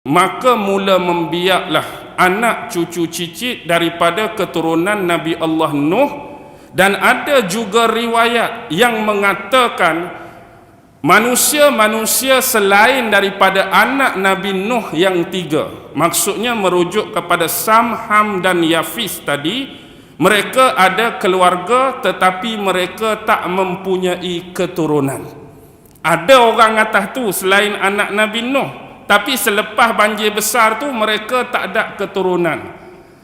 maka mula membiaklah anak cucu cicit daripada keturunan Nabi Allah Nuh. Dan ada juga riwayat yang mengatakan manusia-manusia selain daripada anak Nabi Nuh yang tiga, maksudnya merujuk kepada Sam, Ham dan Yafis tadi, mereka ada keluarga tetapi mereka tak mempunyai keturunan. Ada orang atas tu selain anak Nabi Nuh, tapi selepas banjir besar tu mereka tak ada keturunan.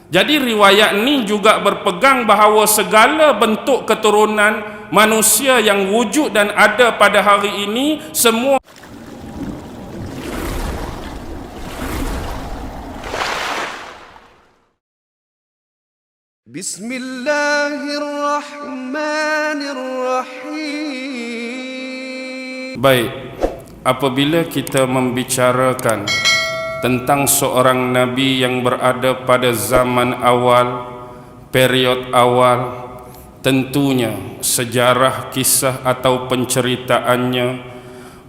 Jadi riwayat ni juga berpegang bahawa segala bentuk keturunan manusia yang wujud dan ada pada hari ini semua Bismillahirrahmanirrahim. Baik, apabila kita membicarakan tentang seorang Nabi yang berada pada zaman awal, period awal, tentunya sejarah, kisah atau penceritaannya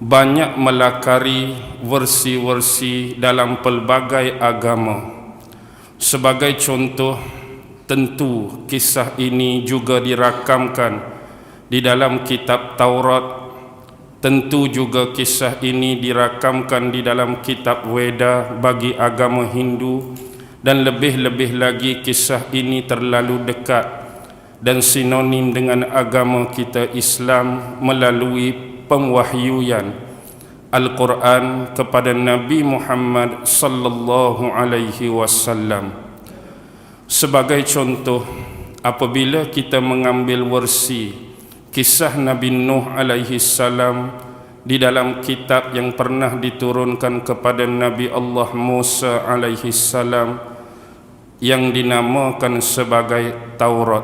banyak melakari versi-versi dalam pelbagai agama. Sebagai contoh, tentu kisah ini juga dirakamkan di dalam kitab Taurat. Tentu juga kisah ini dirakamkan di dalam kitab Weda bagi agama Hindu, dan lebih-lebih lagi kisah ini terlalu dekat dan sinonim dengan agama kita Islam melalui pemwahyuan Al-Quran kepada Nabi Muhammad sallallahu alaihi wasallam. Sebagai contoh, apabila kita mengambil versi kisah Nabi Nuh alaihi salam di dalam kitab yang pernah diturunkan kepada Nabi Allah Musa alaihi salam yang dinamakan sebagai Taurat.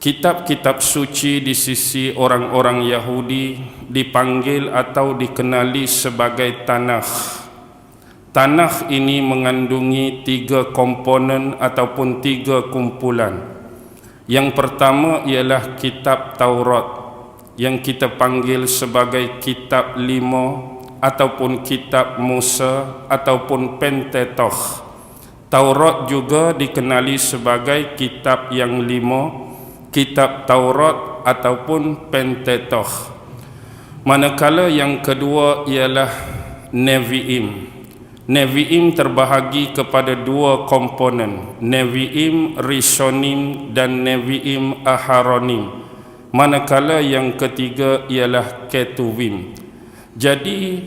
Kitab-kitab suci di sisi orang-orang Yahudi dipanggil atau dikenali sebagai Tanakh. Tanakh ini mengandungi 3 komponen ataupun 3 kumpulan. Yang pertama ialah kitab Taurat yang kita panggil sebagai kitab 5 ataupun kitab Musa ataupun Pentateuch. Taurat juga dikenali sebagai kitab yang 5, kitab Taurat ataupun Pentateuch. Manakala yang kedua ialah Nevi'im. Nevi'im terbahagi kepada 2 komponen, Nevi'im Rishonim dan Nevi'im Aharonim. Manakala yang ketiga ialah Ketuvim. Jadi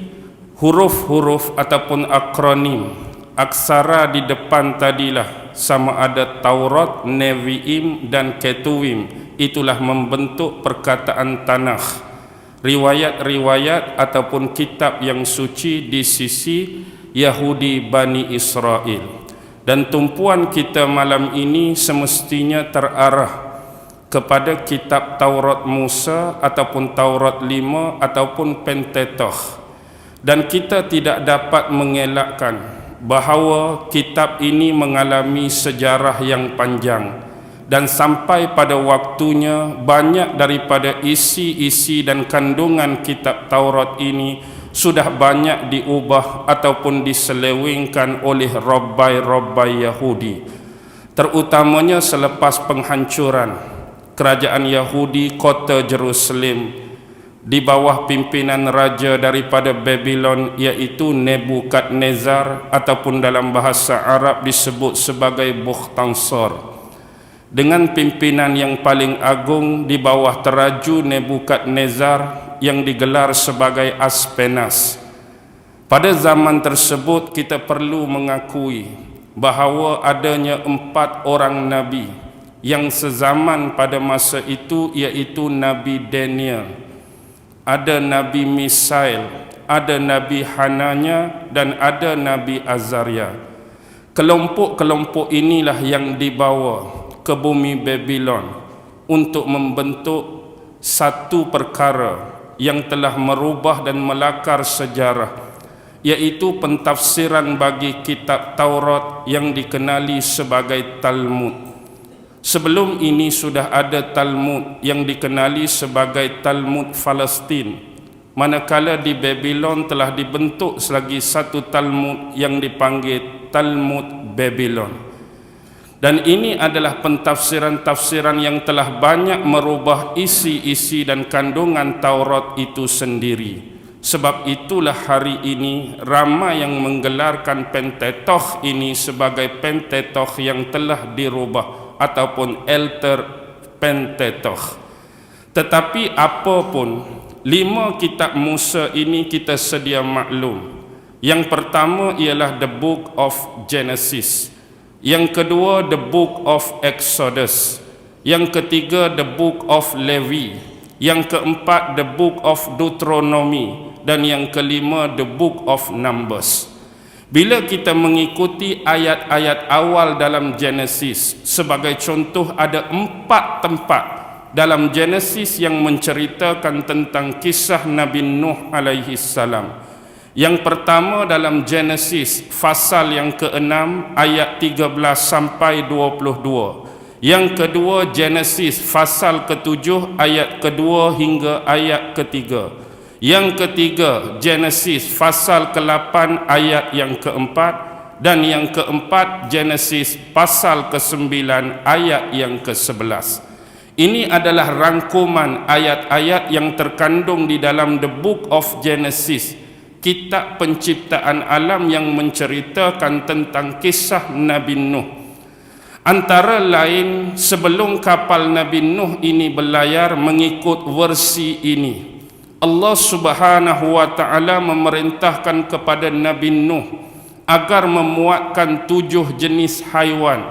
huruf-huruf ataupun akronim, aksara di depan tadilah sama ada Taurat, Nevi'im dan Ketuvim, itulah membentuk perkataan Tanakh, riwayat-riwayat ataupun kitab yang suci di sisi Yahudi Bani Israel. Dan tumpuan kita malam ini semestinya terarah kepada kitab Taurat Musa ataupun Taurat 5 ataupun Pentateuch. Dan kita tidak dapat mengelakkan bahawa kitab ini mengalami sejarah yang panjang, dan sampai pada waktunya banyak daripada isi-isi dan kandungan kitab Taurat ini sudah banyak diubah ataupun diselewengkan oleh rabbai-rabbai Yahudi, terutamanya selepas penghancuran kerajaan Yahudi kota Jerusalem di bawah pimpinan raja daripada Babylon, iaitu Nebukadnezar ataupun dalam bahasa Arab disebut sebagai Bukhtansar, dengan pimpinan yang paling agung di bawah teraju Nebukadnezar yang digelar sebagai Aspenas. Pada zaman tersebut kita perlu mengakui bahawa adanya 4 orang Nabi yang sezaman pada masa itu, iaitu Nabi Daniel, ada Nabi Misael, ada Nabi Hananya dan ada Nabi Azaria. Kelompok-kelompok inilah yang dibawa ke bumi Babylon untuk membentuk satu perkara yang telah merubah dan melakar sejarah, iaitu pentafsiran bagi kitab Taurat yang dikenali sebagai Talmud. Sebelum ini sudah ada Talmud yang dikenali sebagai Talmud Palestin manakala di Babylon telah dibentuk selagi satu Talmud yang dipanggil Talmud Babylon. Dan ini adalah pentafsiran-tafsiran yang telah banyak merubah isi-isi dan kandungan Taurat itu sendiri. Sebab itulah hari ini ramai yang menggelarkan Pentateuch ini sebagai Pentateuch yang telah dirubah ataupun Alter Pentateuch. Tetapi apapun, 5 kitab Musa ini kita sedia maklum. Yang pertama ialah The Book of Genesis. Yang kedua, The Book of Exodus. Yang ketiga, The Book of Levi. Yang keempat, The Book of Deuteronomy. Dan yang kelima, The Book of Numbers. Bila kita mengikuti ayat-ayat awal dalam Genesis, sebagai contoh ada 4 tempat dalam Genesis yang menceritakan tentang kisah Nabi Nuh alaihi salam. Yang pertama dalam Genesis pasal yang ke-6 ayat 13 sampai 22. Yang kedua Genesis pasal ke-7 ayat ke-2 hingga ayat ke-3. Yang ketiga Genesis pasal ke-8 ayat yang ke-4. Dan yang keempat Genesis pasal ke-9 ayat yang ke-11. Ini adalah rangkuman ayat-ayat yang terkandung di dalam The Book of Genesis, kitab penciptaan alam yang menceritakan tentang kisah Nabi Nuh. Antara lain, sebelum kapal Nabi Nuh ini berlayar mengikut versi ini, Allah Subhanahu wa taala memerintahkan kepada Nabi Nuh agar memuatkan 7 jenis haiwan,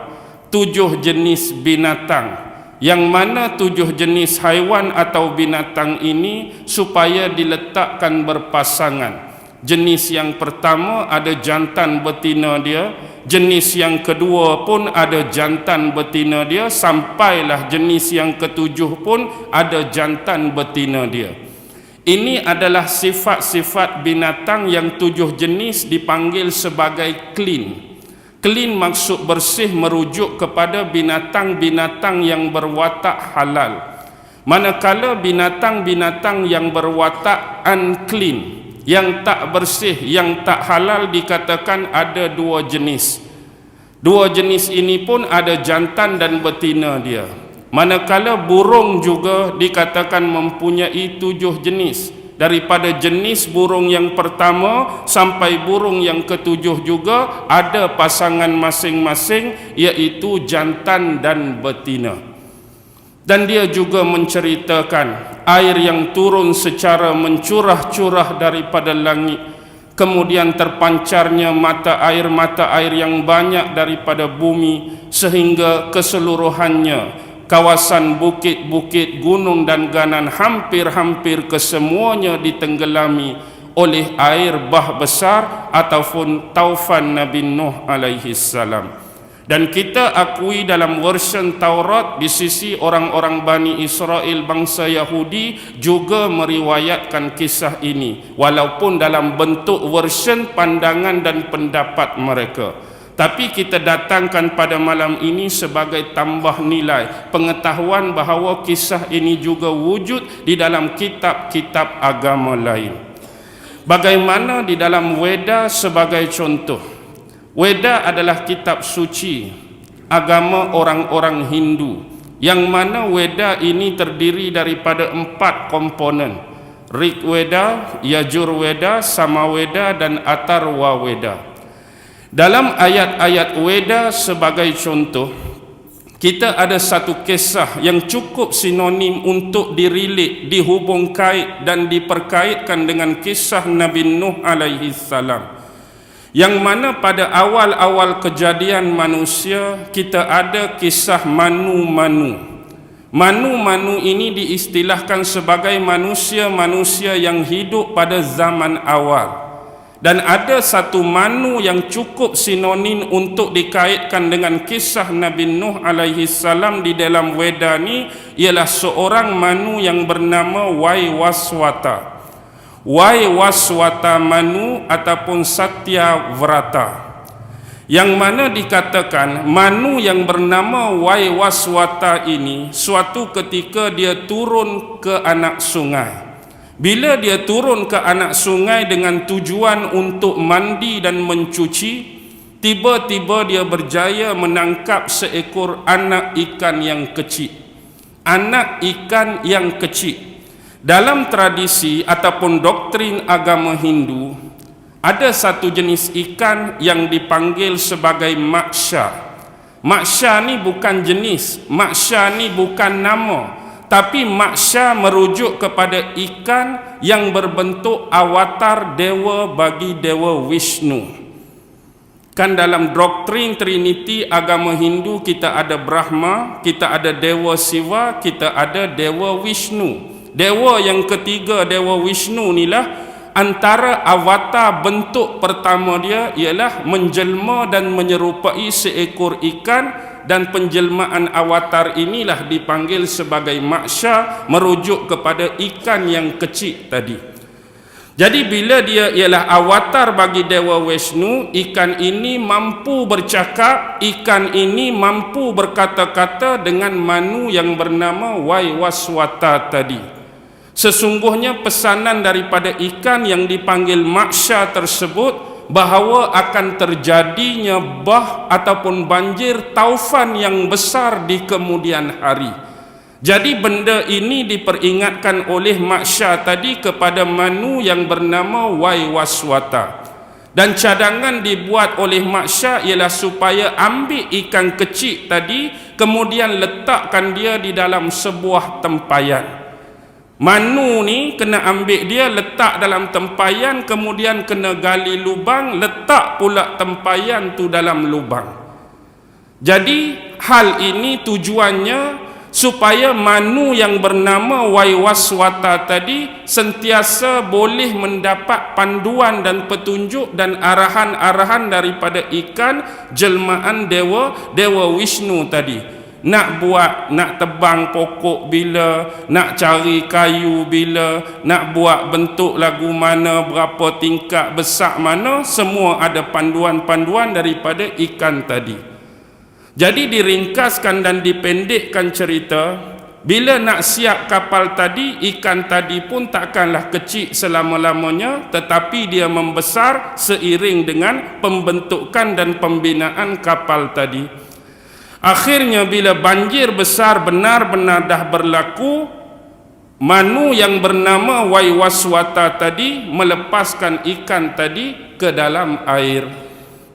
7 jenis binatang, yang mana 7 jenis haiwan atau binatang ini supaya diletakkan berpasangan. Jenis yang pertama ada jantan betina dia, jenis yang kedua pun ada jantan betina dia, sampailah jenis yang ketujuh pun ada jantan betina dia. Ini adalah sifat-sifat binatang yang 7 jenis dipanggil sebagai clean. Clean maksud bersih merujuk kepada binatang-binatang yang berwatak halal. Manakala binatang-binatang yang berwatak unclean, yang tak bersih, yang tak halal, dikatakan ada 2 jenis. 2 jenis ini pun ada jantan dan betina dia. Manakala burung juga dikatakan mempunyai 7 jenis. Daripada jenis burung yang pertama sampai burung yang ke-7 juga ada pasangan masing-masing, iaitu jantan dan betina. Dan dia juga menceritakan air yang turun secara mencurah-curah daripada langit, kemudian terpancarnya mata air yang banyak daripada bumi, sehingga keseluruhannya kawasan bukit-bukit, gunung dan ganan hampir-hampir kesemuanya ditenggelami oleh air bah besar ataupun taufan Nabi Nuh alaihi salam. Dan kita akui dalam version Taurat di sisi orang-orang Bani Israel bangsa Yahudi juga meriwayatkan kisah ini, walaupun dalam bentuk version pandangan dan pendapat mereka. Tapi kita datangkan pada malam ini sebagai tambah nilai pengetahuan bahawa kisah ini juga wujud di dalam kitab-kitab agama lain. Bagaimana di dalam Weda sebagai contoh. Weda adalah kitab suci agama orang-orang Hindu, yang mana Weda ini terdiri daripada 4 komponen: Rig Weda, Yajur Weda, Samaweda dan Atharva Weda. Dalam ayat-ayat Weda sebagai contoh, kita ada satu kisah yang cukup sinonim untuk dirilik, dihubung kait dan diperkaitkan dengan kisah Nabi Nuh alaihi salam. Yang mana pada awal-awal kejadian manusia kita ada kisah Manu-Manu. Manu-Manu ini diistilahkan sebagai manusia-manusia yang hidup pada zaman awal. Dan ada satu Manu yang cukup sinonim untuk dikaitkan dengan kisah Nabi Nuh alaihi salam di dalam Weda ni, ialah seorang Manu yang bernama Waiwaswata. Waiwaswata Manu ataupun Satyavrata, yang mana dikatakan Manu yang bernama Waiwaswata ini suatu ketika dia turun ke anak sungai. Bila dia turun ke anak sungai dengan tujuan untuk mandi dan mencuci, tiba-tiba dia berjaya menangkap seekor anak ikan yang kecil. Anak ikan yang kecil. Dalam tradisi ataupun doktrin agama Hindu, ada satu jenis ikan yang dipanggil sebagai maksha. Maksha ni bukan jenis, maksha ni bukan nama, tapi maksha merujuk kepada ikan yang berbentuk awatar dewa bagi Dewa Vishnu. Kan dalam doktrin Trinity agama Hindu kita ada Brahma, kita ada Dewa Siva, kita ada Dewa Vishnu. Dewa yang ketiga, Dewa Vishnu inilah antara avatar bentuk pertama dia ialah menjelma dan menyerupai seekor ikan, dan penjelmaan avatar inilah dipanggil sebagai maksha, merujuk kepada ikan yang kecil tadi. Jadi bila dia ialah avatar bagi Dewa Vishnu, ikan ini mampu bercakap, ikan ini mampu berkata-kata dengan manu yang bernama Vaivaswata tadi. Sesungguhnya pesanan daripada ikan yang dipanggil maksha tersebut bahawa akan terjadinya bah ataupun banjir taufan yang besar di kemudian hari. Jadi benda ini diperingatkan oleh maksha tadi kepada manu yang bernama Vaivaswata. Dan cadangan dibuat oleh maksha ialah supaya ambil ikan kecil tadi, kemudian letakkan dia di dalam sebuah tempayan. Manu ni kena ambil dia, letak dalam tempayan, kemudian kena gali lubang, letak pula tempayan tu dalam lubang. Jadi hal ini tujuannya supaya manu yang bernama Vaivaswata tadi sentiasa boleh mendapat panduan dan petunjuk dan arahan-arahan daripada ikan jelmaan Dewa Vishnu tadi. Nak buat, nak tebang pokok bila, nak cari kayu bila, nak buat bentuk lagu mana, berapa tingkat besar mana, semua ada panduan-panduan daripada ikan tadi. Jadi diringkaskan dan dipendekkan cerita, bila nak siap kapal tadi, ikan tadi pun takkanlah kecil selama-lamanya, tetapi dia membesar seiring dengan pembentukan dan pembinaan kapal tadi. Akhirnya bila banjir besar benar-benar dah berlaku, manu yang bernama Vaivaswata tadi melepaskan ikan tadi ke dalam air.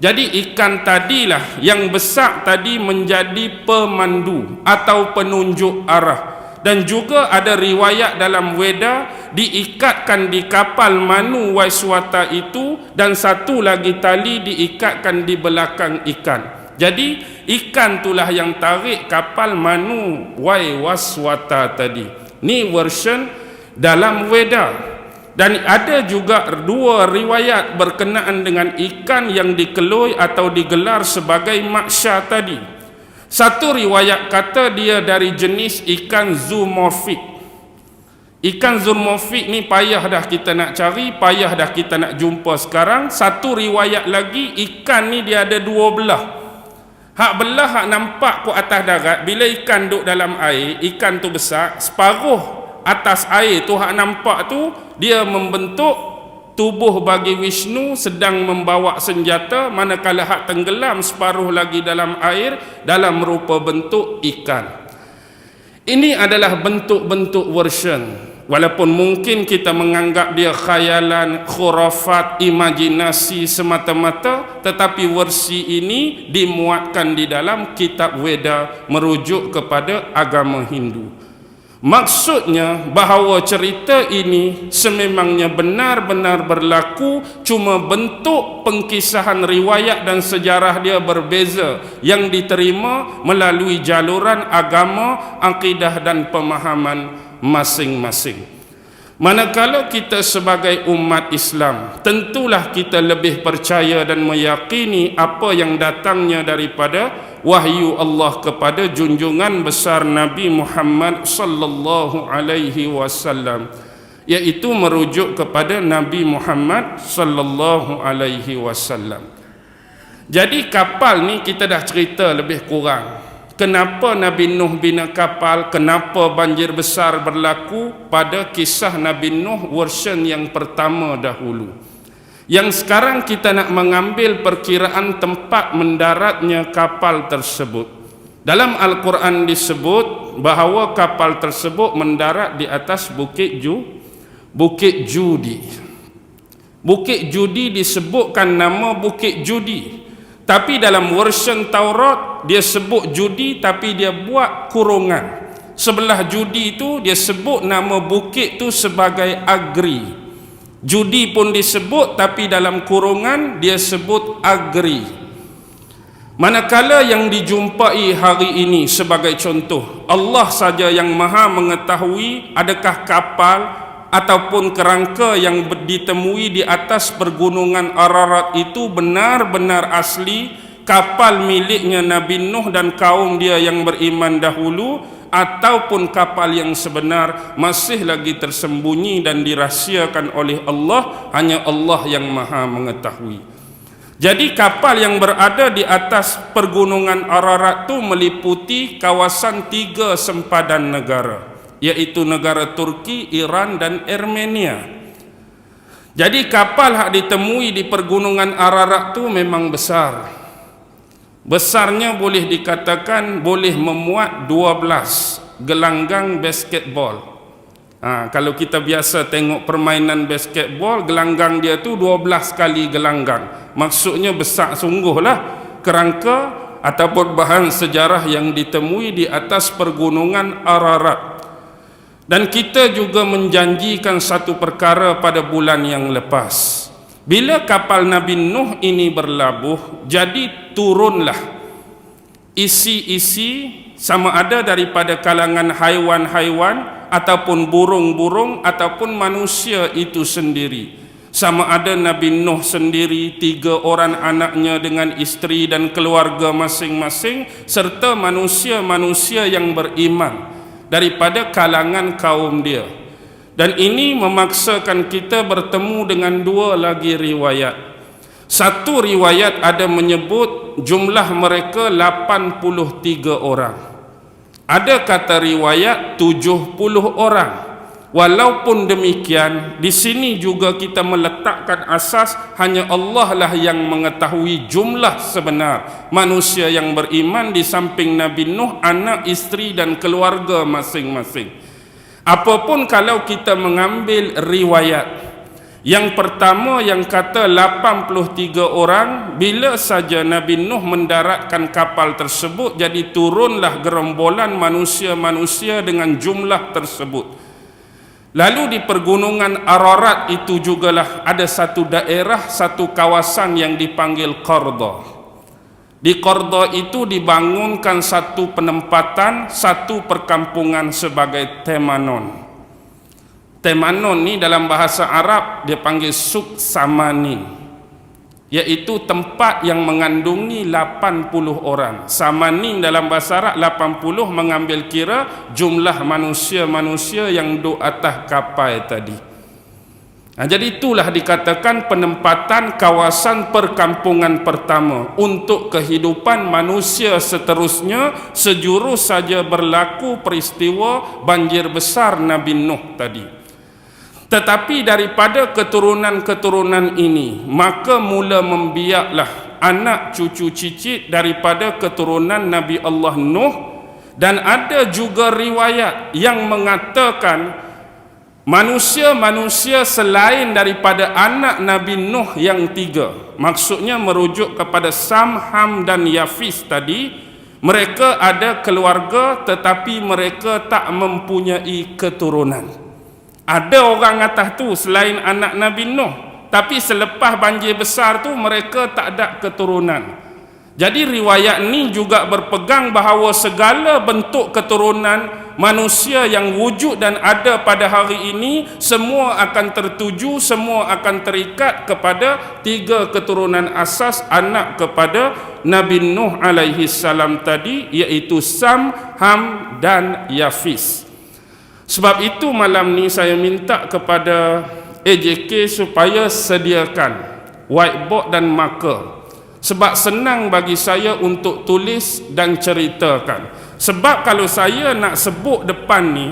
Jadi ikan tadilah yang besar tadi menjadi pemandu atau penunjuk arah. Dan juga ada riwayat dalam Weda diikatkan di kapal manu Vaivaswata itu, dan satu lagi tali diikatkan di belakang ikan. Jadi ikan itulah yang tarik kapal manu Vaivaswata tadi. Ni version dalam Weda. Dan ada juga dua riwayat berkenaan dengan ikan yang dikeloi atau digelar sebagai maksha tadi. Satu riwayat kata dia dari jenis ikan zoomorphic. Ikan zoomorphic ni payah dah kita nak cari, payah dah kita nak jumpa sekarang. Satu riwayat lagi, ikan ni dia ada dua belah. Hak belah hak nampak ke atas darat, bila ikan duduk dalam air, ikan tu besar, separuh atas air tu hak nampak tu, dia membentuk tubuh bagi Vishnu sedang membawa senjata, manakala hak tenggelam separuh lagi dalam air dalam rupa bentuk ikan. Ini adalah bentuk-bentuk version. Walaupun mungkin kita menganggap dia khayalan, khurafat, imajinasi semata-mata, tetapi versi ini dimuatkan di dalam kitab Weda merujuk kepada agama Hindu. Maksudnya bahawa cerita ini sememangnya benar-benar berlaku, cuma bentuk pengkisahan riwayat dan sejarah dia berbeza yang diterima melalui jaluran agama, akidah dan pemahaman masing-masing. Manakala kita sebagai umat Islam, tentulah kita lebih percaya dan meyakini apa yang datangnya daripada wahyu Allah kepada junjungan besar Nabi Muhammad sallallahu alaihi wasallam, iaitu merujuk kepada Nabi Muhammad sallallahu alaihi wasallam. Jadi kapal ni kita dah cerita lebih kurang. kenapa Nabi Nuh bina kapal, kenapa banjir besar berlaku pada kisah Nabi Nuh version yang pertama dahulu. Yang sekarang kita nak mengambil perkiraan tempat mendaratnya kapal tersebut. Dalam Al-Quran disebut bahawa kapal tersebut mendarat di atas Bukit Judi. Bukit Judi disebutkan nama Bukit Judi, tapi dalam version Taurat dia sebut Judi tapi dia buat kurungan. Sebelah Judi itu dia sebut nama bukit itu sebagai Agri. Judi pun disebut tapi dalam kurungan dia sebut Agri. Manakala yang dijumpai hari ini sebagai contoh, Allah saja yang maha mengetahui adakah kapal ataupun kerangka yang ditemui di atas pergunungan Ararat itu benar-benar asli kapal miliknya Nabi Nuh dan kaum dia yang beriman dahulu, ataupun kapal yang sebenar masih lagi tersembunyi dan dirahsiakan oleh Allah, hanya Allah yang maha mengetahui. Jadi kapal yang berada di atas pergunungan Ararat itu meliputi kawasan 3 sempadan negara, iaitu negara Turki, Iran dan Armenia. Jadi kapal yang ditemui di pergunungan Ararat itu memang besar. Besarnya boleh dikatakan boleh memuat 12 gelanggang basketball. Kalau kita biasa tengok permainan basketball, gelanggang dia tu 12 kali gelanggang. Maksudnya besar sungguhlah kerangka ataupun bahan sejarah yang ditemui di atas pergunungan Ararat. Dan kita juga menjanjikan satu perkara pada bulan yang lepas. Bila kapal Nabi Nuh ini berlabuh, jadi turunlah isi-isi sama ada daripada kalangan haiwan-haiwan ataupun burung-burung ataupun manusia itu sendiri. Sama ada Nabi Nuh sendiri, 3 orang anaknya dengan isteri dan keluarga masing-masing, serta manusia-manusia yang beriman daripada kalangan kaum dia. Dan ini memaksakan kita bertemu dengan 2 lagi riwayat. Satu riwayat ada menyebut jumlah mereka 83 orang. Ada kata riwayat 70 orang. Walaupun demikian, di sini juga kita meletakkan asas hanya Allah lah yang mengetahui jumlah sebenar manusia yang beriman di samping Nabi Nuh, anak, isteri dan keluarga masing-masing. Apapun kalau kita mengambil riwayat yang pertama yang kata 83 orang, bila saja Nabi Nuh mendaratkan kapal tersebut, jadi turunlah gerombolan manusia-manusia dengan jumlah tersebut. Lalu di pergunungan Ararat itu jugalah ada satu daerah, satu kawasan yang dipanggil Qarda. Di Qarda itu dibangunkan satu penempatan, satu perkampungan sebagai Temanon. Temanon ni dalam bahasa Arab dia panggil Suk Samanin, iaitu tempat yang mengandungi 80 orang. Samanin dalam bahasa Arab 80 mengambil kira jumlah manusia-manusia yang duduk atas kapal tadi. Jadi itulah dikatakan penempatan kawasan perkampungan pertama untuk kehidupan manusia seterusnya, sejurus saja berlaku peristiwa banjir besar Nabi Nuh tadi. Tetapi daripada keturunan-keturunan ini, maka mula membiaklah anak cucu cicit daripada keturunan Nabi Allah Nuh. Dan ada juga riwayat yang mengatakan manusia-manusia selain daripada anak Nabi Nuh yang 3, maksudnya merujuk kepada Sam, Ham dan Yafis tadi, mereka ada keluarga tetapi mereka tak mempunyai keturunan. Ada orang atas tu selain anak Nabi Nuh, tapi selepas banjir besar tu mereka tak ada keturunan. Jadi riwayat ni juga berpegang bahawa segala bentuk keturunan manusia yang wujud dan ada pada hari ini semua akan tertuju, semua akan terikat kepada 3 keturunan asas anak kepada Nabi Nuh alaihi salam tadi, iaitu Sam, Ham dan Yafis. Sebab itu malam ni saya minta kepada AJK supaya sediakan whiteboard dan marker. Sebab senang bagi saya untuk tulis dan ceritakan. Sebab kalau saya nak sebut depan ni,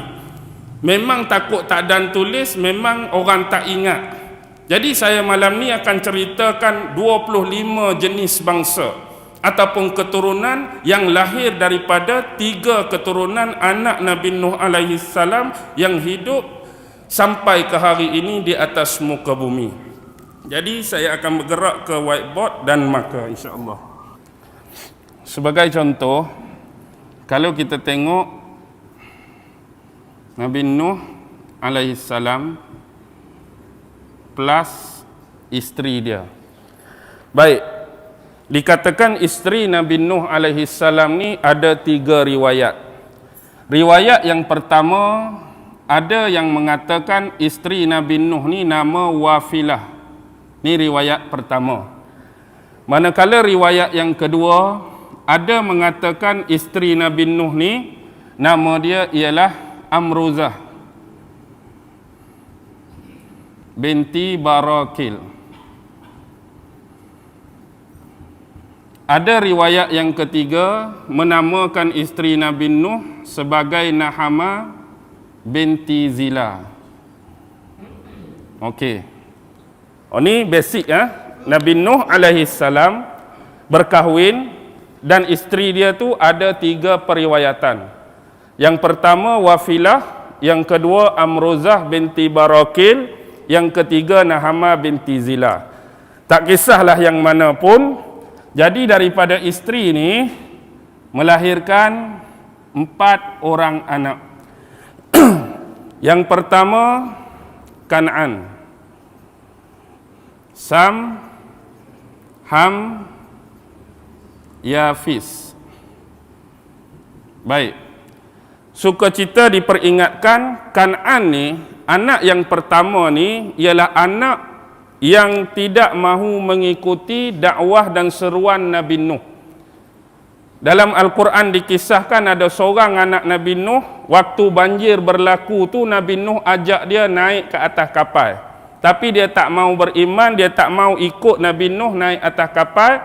memang takut tak dan tulis, memang orang tak ingat. Jadi saya malam ni akan ceritakan 25 jenis bangsa ataupun keturunan yang lahir daripada 3 keturunan anak Nabi Nuh alaihi salam yang hidup sampai ke hari ini di atas muka bumi. Jadi saya akan bergerak ke whiteboard dan marker insya-Allah. Sebagai contoh, kalau kita tengok Nabi Nuh alaihi salam plus isteri dia. Baik, dikatakan isteri Nabi Nuh alaihi salam ni ada 3 riwayat. Riwayat yang pertama, ada yang mengatakan isteri Nabi Nuh ni nama Wafilah. Ni riwayat pertama. Manakala riwayat yang kedua, ada mengatakan isteri Nabi Nuh ni nama dia ialah Amruzah binti Barakil. Ada riwayat yang ketiga menamakan isteri Nabi Nuh sebagai Nahama binti Zila. Okey. Oh, ni basic Nabi Nuh alaihi salam berkahwin dan isteri dia tu ada 3 periwayatan. Yang pertama Wafilah, yang kedua Amruzah binti Barakil, yang ketiga Nahama binti Zila. Tak kisahlah yang mana pun. Jadi daripada isteri ni melahirkan 4 orang anak. Yang pertama Kan'an, Sam, Ham, Yafis. Baik. Sukacita diperingatkan Kan'an ni, anak yang pertama ni ialah anak yang tidak mahu mengikuti dakwah dan seruan Nabi Nuh. Dalam Al-Quran dikisahkan ada seorang anak Nabi Nuh, waktu banjir berlaku tu Nabi Nuh ajak dia naik ke atas kapal. Tapi dia tak mau beriman, dia tak mau ikut Nabi Nuh naik atas kapal.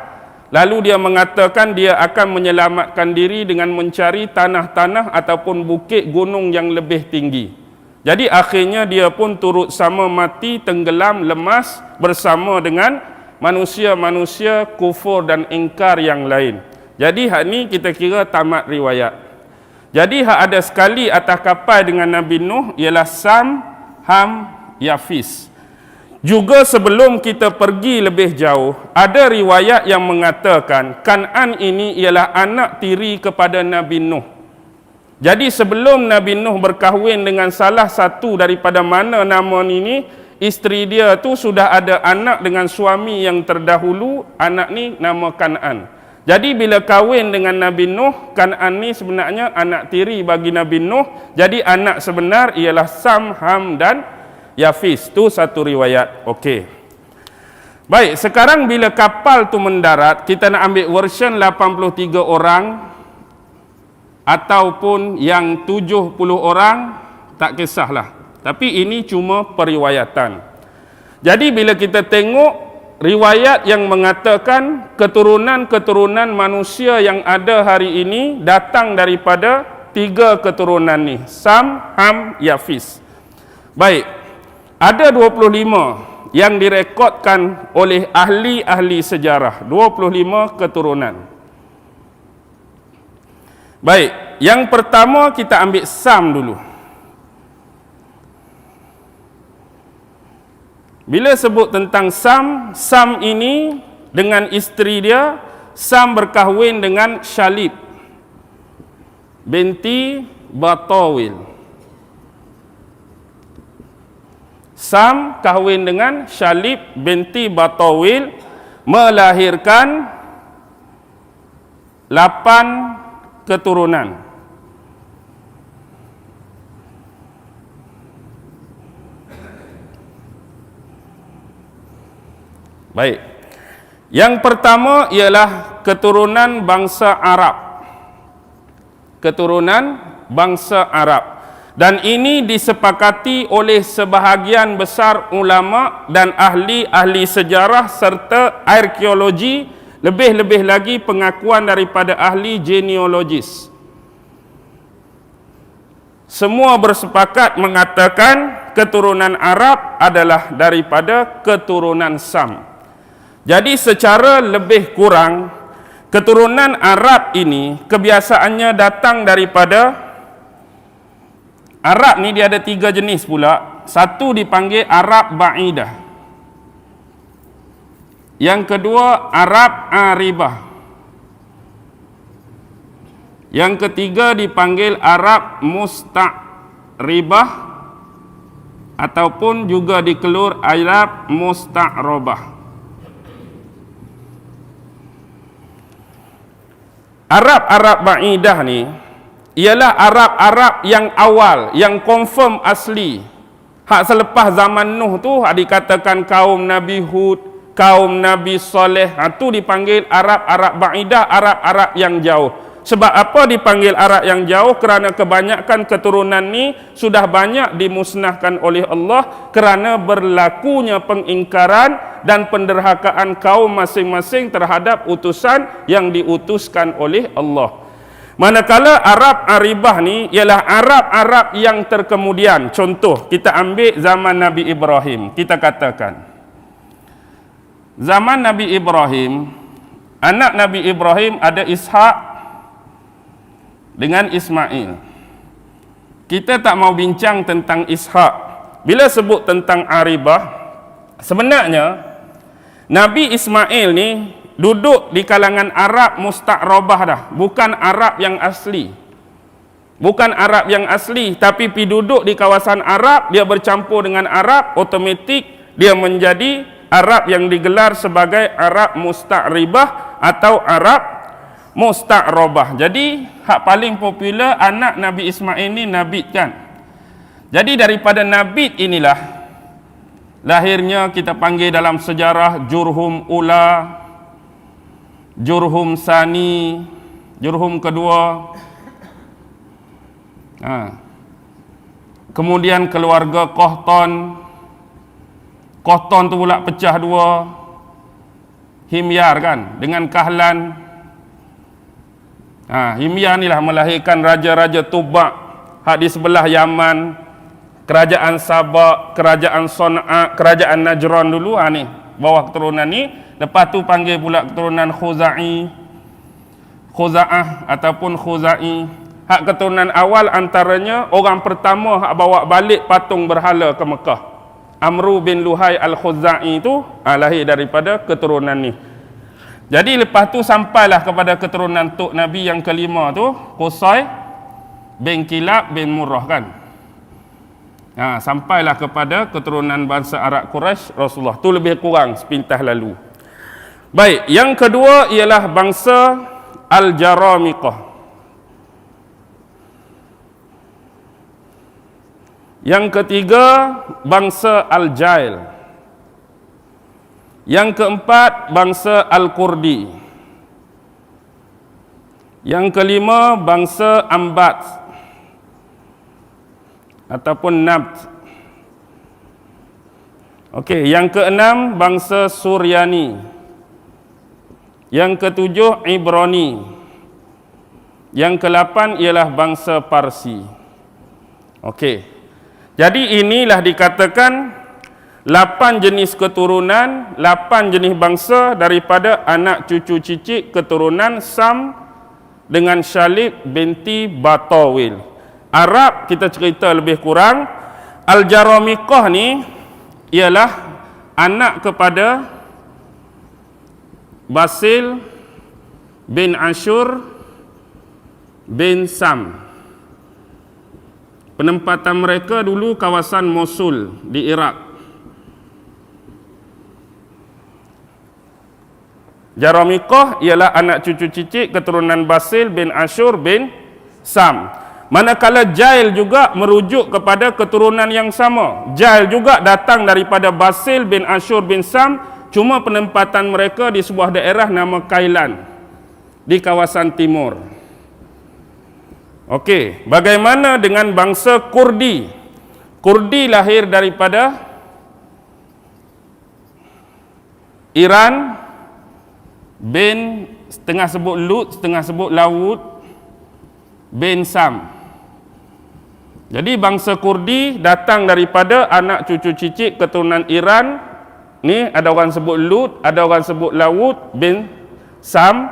Lalu dia mengatakan dia akan menyelamatkan diri dengan mencari tanah-tanah ataupun bukit gunung yang lebih tinggi. Jadi akhirnya dia pun turut sama mati, tenggelam, lemas bersama dengan manusia-manusia kufur dan ingkar yang lain. Jadi hak ni kita kira tamat riwayat. Jadi hak ada sekali atas kapal dengan Nabi Nuh ialah Sam, Ham, Yafis. Juga sebelum kita pergi lebih jauh, ada riwayat yang mengatakan Kan'an ini ialah anak tiri kepada Nabi Nuh. Jadi sebelum Nabi Nuh berkahwin dengan salah satu daripada mana nama ini, isteri dia tu sudah ada anak dengan suami yang terdahulu, anak ni nama Kan'an. Jadi bila kahwin dengan Nabi Nuh, Kan'an ni sebenarnya anak tiri bagi Nabi Nuh. Jadi anak sebenar ialah Sam, Ham dan Yafis. Tu satu riwayat. Okey. Baik, sekarang bila kapal tu mendarat, kita nak ambil version 83 orang ataupun yang 70 orang, tak kisahlah. Tapi ini cuma periwayatan. Jadi bila kita tengok riwayat yang mengatakan keturunan-keturunan manusia yang ada hari ini datang daripada 3 keturunan ni, Sam, Ham, Yafis. Baik. Ada 25 yang direkodkan oleh ahli-ahli sejarah, 25 keturunan. Baik, yang pertama kita ambil Sam dulu. Bila sebut tentang Sam, Sam ini dengan isteri dia, Sam berkahwin dengan Shalib binti Batawil. Sam kahwin dengan Shalib binti Batawil, melahirkan 8 keturunan. Baik. Yang pertama ialah keturunan bangsa Arab. Keturunan bangsa Arab. Dan ini disepakati oleh sebahagian besar ulama dan ahli-ahli sejarah serta arkeologi Lebih-lebih lagi pengakuan daripada ahli genealogis. Semua bersepakat mengatakan keturunan Arab adalah daripada keturunan Sam. Jadi secara lebih kurang, keturunan Arab ini kebiasaannya datang daripada Arab ni dia ada 3 jenis pula. Satu dipanggil Arab Ba'idah. Yang kedua Arab Aribah. Yang ketiga dipanggil Arab Musta'ribah ataupun juga dikelur Arab Musta'robah. Arab Ba'idah ni ialah Arab-Arab yang awal, yang confirm asli. Hak selepas zaman Nuh tu dikatakan kaum Nabi Hud, kaum Nabi Saleh, itu dipanggil Arab Ba'idah, Arab yang jauh. Sebab apa dipanggil Arab yang jauh? Kerana kebanyakan keturunan ni sudah banyak dimusnahkan oleh Allah kerana berlakunya pengingkaran dan penderhakaan kaum masing-masing terhadap utusan yang diutuskan oleh Allah. Manakala Arab Aribah ni ialah Arab yang terkemudian. Contoh, kita ambil zaman Nabi Ibrahim. Kita katakan zaman Nabi Ibrahim, anak Nabi Ibrahim ada Ishak dengan Ismail. Kita tak mau bincang tentang Ishak. Bila sebut tentang Aribah, sebenarnya Nabi Ismail ni duduk di kalangan Arab Musta'robah dah, bukan Arab yang asli. Bukan Arab yang asli, tapi duduk di kawasan Arab, dia bercampur dengan Arab, otomatik dia menjadi Arab yang digelar sebagai Arab Musta'ribah atau Arab Musta'robah. Jadi hak paling popular anak Nabi Ismail ni Nabit kan. Jadi daripada Nabit inilah lahirnya kita panggil dalam sejarah Jurhum Ula, Jurhum Sani, Jurhum kedua. Kemudian keluarga Qahtan. Qahtan tu pula pecah dua, Himyar kan dengan Kahlan. Himyar ni lah melahirkan raja-raja Tubak hak di sebelah Yaman, kerajaan Sabak, kerajaan Son'a, kerajaan Najran dulu ni bawah keturunan ni. Lepas tu panggil pula keturunan Khuza'ah ataupun Khuzai. Hak keturunan awal antaranya orang pertama hak bawa balik patung berhala ke Mekah, Amru bin Luhai Al-Khuzai itu lahir daripada keturunan ni. Jadi lepas tu sampailah kepada keturunan Tok Nabi yang kelima tu, Qusay bin Kilab bin Murrah kan. Sampailah kepada keturunan bangsa Arab Quraisy Rasulullah. Tu lebih kurang sepintas lalu. Baik, yang kedua ialah bangsa Al-Jaramiqah. Yang ketiga bangsa Al-Jail. Yang keempat bangsa Al-Kurdi. Yang kelima bangsa Ambat ataupun Nabt. Okey, yang keenam bangsa Suryani. Yang ketujuh Ibrani. Yang ke-8 ialah bangsa Parsi. Okey. Jadi inilah dikatakan 8 jenis keturunan, 8 jenis bangsa daripada anak cucu cicit keturunan Sam dengan Syalib binti Batawil. Arab kita cerita lebih kurang. Al-Jaramiqah ni ialah anak kepada Basil bin Ashur bin Sam. Penempatan mereka dulu kawasan Mosul di Iraq. Jaramiqah ialah anak cucu cicit keturunan Basil bin Ashur bin Sam. Manakala Jail juga merujuk kepada keturunan yang sama. Jail juga datang daripada Basil bin Ashur bin Sam, cuma penempatan mereka di sebuah daerah nama Kailan di kawasan timur. Okey, bagaimana dengan bangsa Kurdi? Kurdi lahir daripada Iran bin setengah sebut Lut, setengah sebut Lawud bin Sam. Jadi bangsa Kurdi datang daripada anak cucu cicit keturunan Iran. Ni ada orang sebut Lut, ada orang sebut Lawud bin Sam.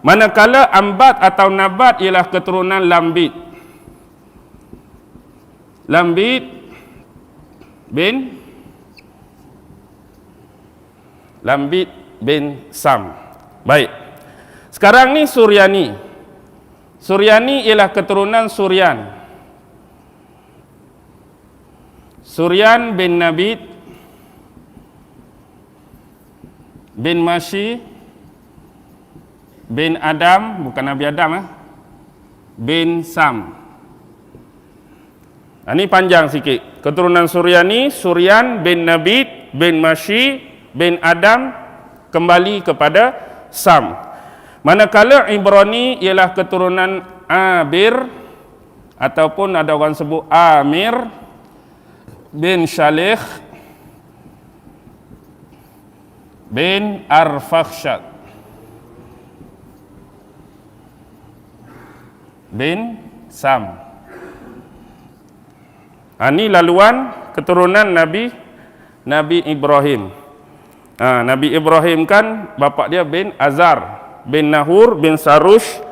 Manakala Ambat atau Nabat ialah keturunan Lambit. Lambit bin Sam. Baik. Sekarang ni Suryani. Suryani ialah keturunan Suryan. Suryan bin Nabit bin Mashi bin Adam, bukan Nabi Adam bin Sam. Ini panjang sikit. Keturunan Suryani, Suryan bin Nabit bin Mashi bin Adam kembali kepada Sam. Manakala Ibrani ialah keturunan Abir ataupun ada orang sebut Amir bin Shalih bin Arfakhshad bin Sam. Ini laluan keturunan Nabi Ibrahim. Nabi Ibrahim kan bapa dia bin Azar bin Nahur bin Sarush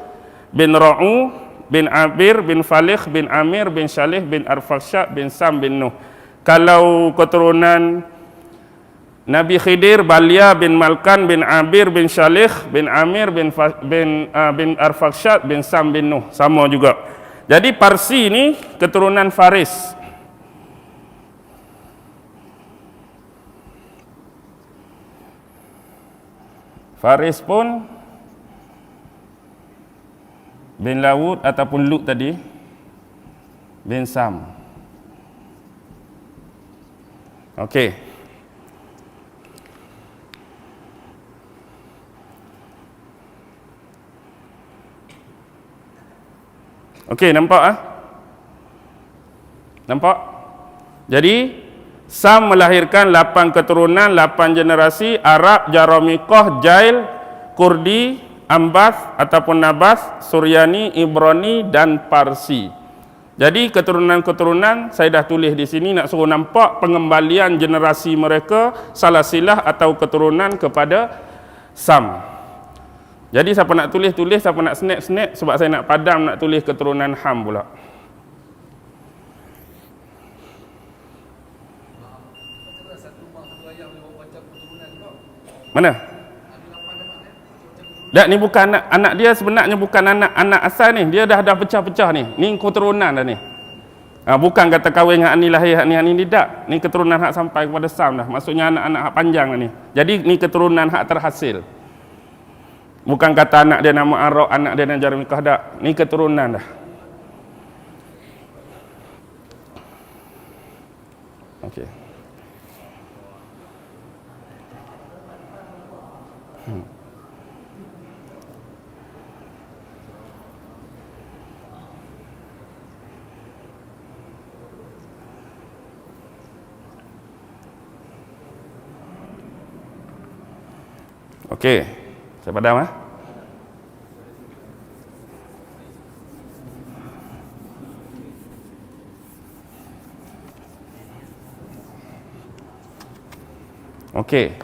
bin Ra'u bin Abir bin Falih bin Amir bin Shalih bin Arfakhshad bin Sam bin Nuh. Kalau keturunan Nabi Khidir, Balia bin Malkan bin Abir bin Shalih bin Amir bin Arfakhshad bin Sam bin Nuh, sama juga. Jadi Parsi ni keturunan Faris. Faris pun bin Lawud ataupun Lut tadi bin Sam. Okey. Okey, nampak Nampak? Jadi Sam melahirkan 8 keturunan, 8 generasi: Arab, Jaramikoh, Jail, Kurdi, Ambath ataupun Nabath, Suryani, Ibrani dan Parsi. Jadi keturunan-keturunan saya dah tulis di sini, nak suruh nampak pengembalian generasi mereka, salasilah atau keturunan kepada Sam. Jadi siapa nak tulis, siapa nak snap, sebab saya nak padam nak tulis keturunan Ham pula. Mana? Tak, ni bukan anak dia, sebenarnya bukan anak asal ni. Dia dah pecah-pecah ni. Ni keturunan dah ni. Bukan kata kahwin hak ni lahir hak ni tak. Ni keturunan hak sampai kepada Sam dah. Maksudnya anak-anak hak panjang dah ni. Jadi ni keturunan hak terhasil. Bukan kata anak dia nama Arok, anak dia nama Jaramikah tak. Ni keturunan dah. Okey. Okey, saya padam Okey.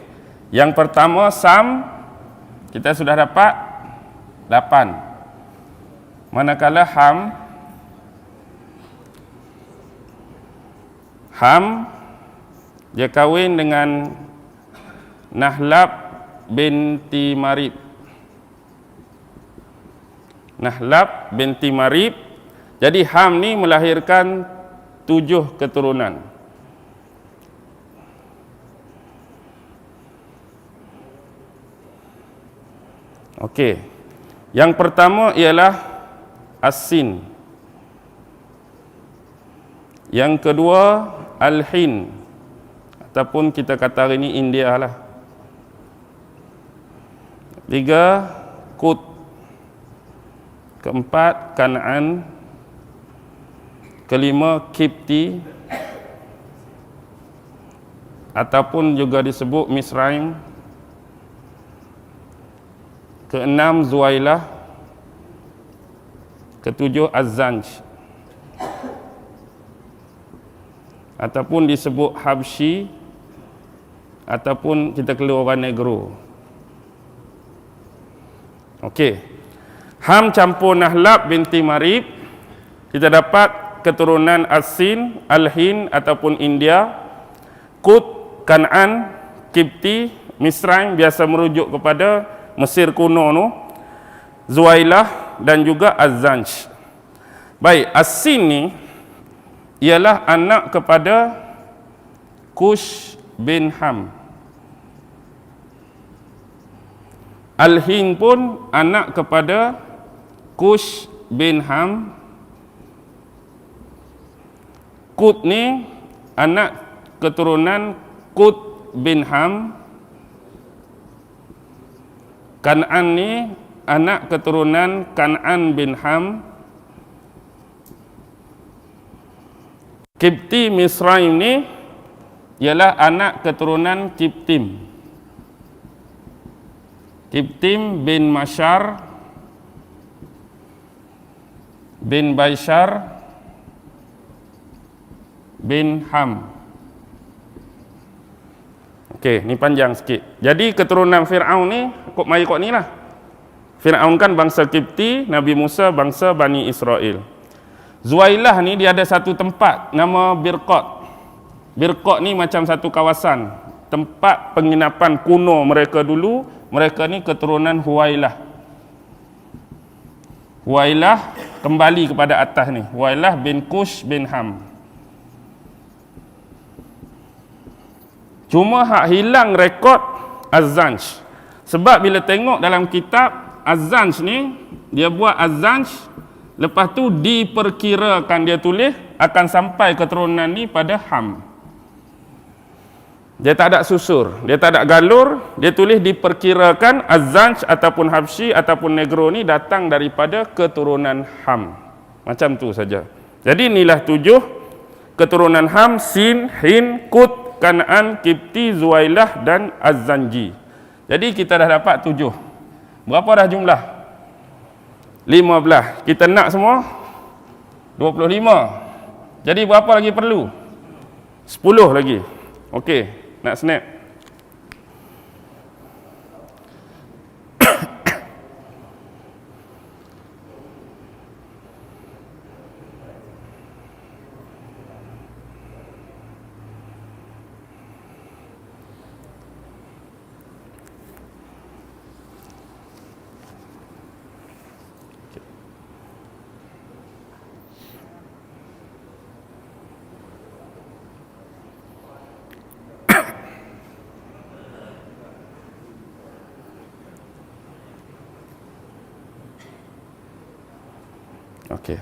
Yang pertama Sam kita sudah dapat 8. Manakala Ham dia kahwin dengan Nahlab binti Marib. Nahlab binti Marib. Jadi Ham ni melahirkan 7 keturunan. Okey. Yang pertama ialah As-Sin. Yang kedua Al-Hin, ataupun kita kata hari ni India lah. 3 Kut. Keempat Kanaan. Kelima Kipti, ataupun juga disebut Misraim. keenam Zuailah, ketujuh Az-Zanj ataupun disebut Habsyi ataupun kita keluar orang negro. Okey. Ham campur Nahlab binti Marib, kita dapat keturunan As-Sin, Al-Hind ataupun India. Kut, Kan'an, Kipti, Misraim, biasa merujuk kepada Mesir kuno tu. Zuailah dan juga Az-Zanj. Baik, As-Sin ni ialah anak kepada Kush bin Ham. Al-Hind pun anak kepada Kush bin Ham. Kut ni anak keturunan Kut bin Ham. Kan'an ni anak keturunan Kan'an bin Ham. Kipti Misraim ni ialah anak keturunan Kiptim. Kiptim bin Mashar bin Baishar bin Ham. Okey, ni panjang sikit. Jadi keturunan Fir'aun ni mari kot ni lah. Fir'aun kan bangsa Kipti, Nabi Musa bangsa Bani Israel. Zuailah ni dia ada satu tempat nama Birqat. Birqat ni macam satu kawasan, tempat penginapan kuno mereka dulu. Mereka ni keturunan Huwailah. Huwailah kembali kepada atas ni, Huwailah bin Kush bin Ham. Cuma hak hilang rekod Az-Zanj. Sebab bila tengok dalam kitab Az-Zanj ni, dia buat Az-Zanj, lepas tu diperkirakan dia tulis akan sampai keturunan ni pada Ham. Dia tak ada susur, dia tak ada galur, dia tulis diperkirakan Az-Zanj ataupun Habsyi ataupun Negro ni datang daripada keturunan Ham. Macam tu saja. Jadi inilah 7 keturunan Ham: Sin, Hind, Kut, Kan'an, Kipti, Zuailah dan Az-Zanji. Jadi kita dah dapat 7. Berapa dah jumlah? 15. Kita nak semua 25. Jadi berapa lagi perlu? 10 lagi. Okey, nak snap. Okey.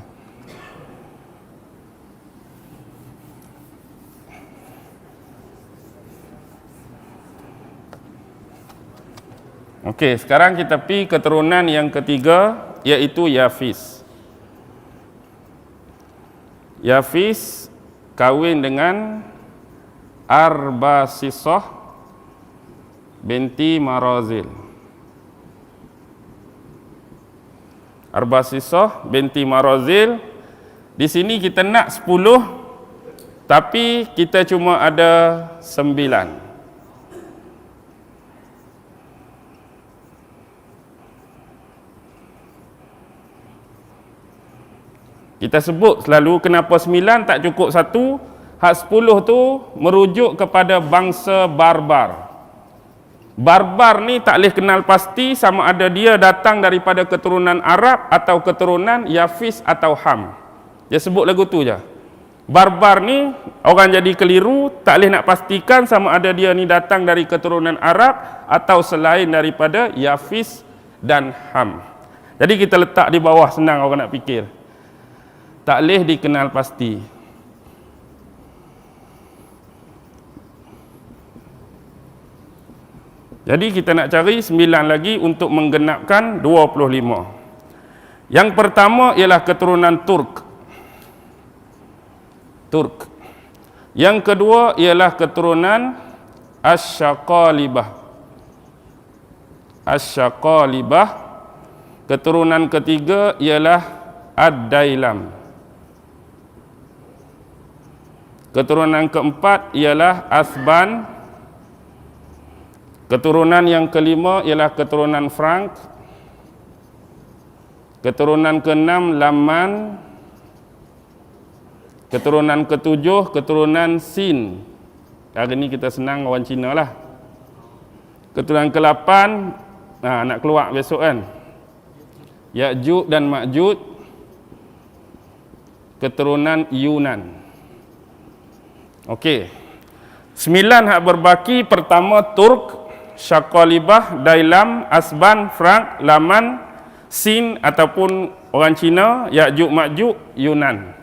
Okey, sekarang kita pergi keturunan yang ketiga, iaitu Yafis. Yafis kahwin dengan Arbasisah binti Marazil. Arbasisah binti Marazil. Di sini kita nak 10, tapi kita cuma ada 9. Kita sebut selalu kenapa 9 tak cukup 1. Hak 10 tu merujuk kepada bangsa Barbar. Barbar ni tak boleh kenal pasti sama ada dia datang daripada keturunan Arab atau keturunan Yafis atau Ham. Dia sebut lagu tu je. Barbar ni orang jadi keliru, tak boleh nak pastikan sama ada dia ni datang dari keturunan Arab atau selain daripada Yafis dan Ham. Jadi kita letak di bawah, senang orang nak fikir. Tak boleh dikenal pasti. Jadi kita nak cari 9 lagi untuk menggenapkan 25. Yang pertama ialah keturunan Turk. Yang kedua ialah keturunan Asy-Syaqalibah. Asyaqalibah. Keturunan ketiga ialah Ad-Dailam. Keturunan keempat ialah Asban. Keturunan yang kelima ialah keturunan Frank. Keturunan keenam Laman. Keturunan ketujuh keturunan Sin. Hari ni kita senang orang Cina lah. Keturunan ke-8 nak keluar besok kan. Ya'juj dan Ma'juj. Keturunan Yunan. Okey. 9 hak berbaki. Pertama Turk, Syaqalibah, Dailam, Asban, Frank, Laman, Sin ataupun orang Cina, Ya'juj Ma'juj, Yunan.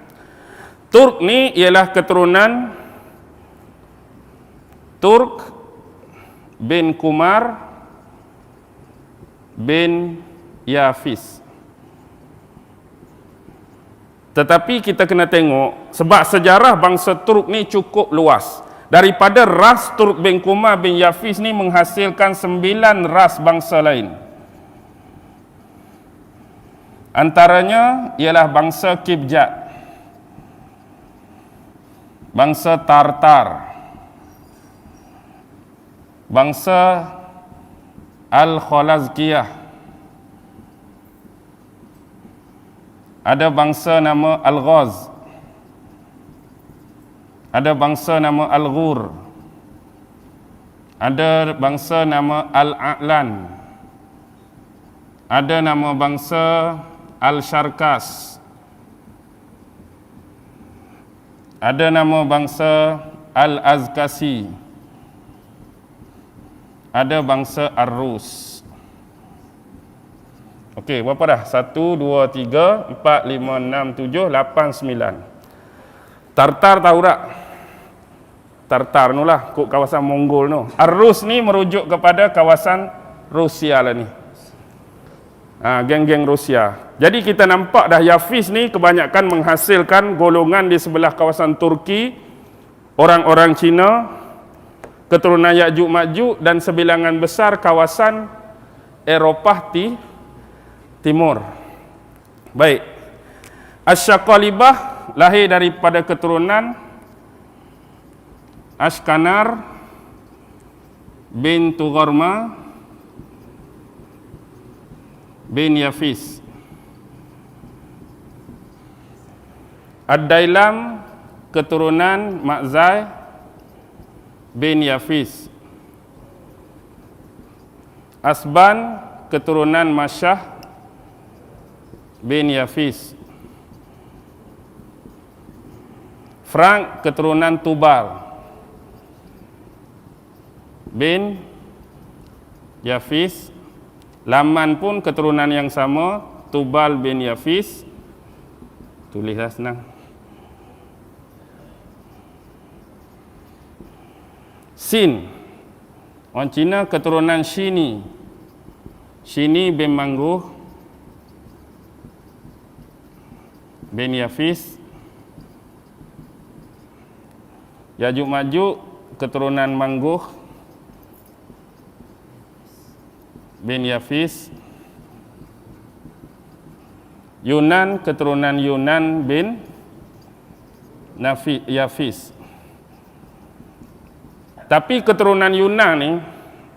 Turk ni ialah keturunan Turk bin Kumar bin Yafis. Tetapi kita kena tengok, sebab sejarah bangsa Turk ni cukup luas. Daripada ras Turk bin Kumar bin Yafis ni menghasilkan 9 ras bangsa lain. Antaranya ialah bangsa Kibjat, bangsa Tartar, bangsa Al-Khalazkiyah, ada bangsa nama Al-Ghaz, ada bangsa nama Al-Ghur, ada bangsa nama Al-A'lan, ada nama bangsa Al-Sharkas, ada nama bangsa Al-Azkasi, ada bangsa Ar-Rus. Okey, berapa dah? 1, 2, 3, 4, 5, 6, 7, 8, 9. Tartar tahu tak? Tartar ni lah, kod kawasan Mongol tu. Ar-Rus ni merujuk kepada kawasan Rusia lah ni. Geng-geng Rusia. Jadi kita nampak dah Yafis ni kebanyakan menghasilkan golongan di sebelah kawasan Turki, orang-orang Cina, keturunan Ya'juj Ma'juj dan sebilangan besar kawasan Eropah Timur. Baik. Asyaqalibah lahir daripada keturunan Ashkanar bin Tugharma bin Yafis. Ad-Dailam keturunan Ma'zai bin Yafis. Asban keturunan Masyah bin Yafis. Frank keturunan Tubal bin Yafis. Laman pun keturunan yang sama, Tubal bin Yafis. Tulislah senang. Sin, orang Cina keturunan Shini. Shini bin Mangguh bin Yafis. Ya'juj Ma'juj keturunan Mangguh bin Yafis. Yunan keturunan Yunan bin Yafis. Tapi keturunan Yunan ni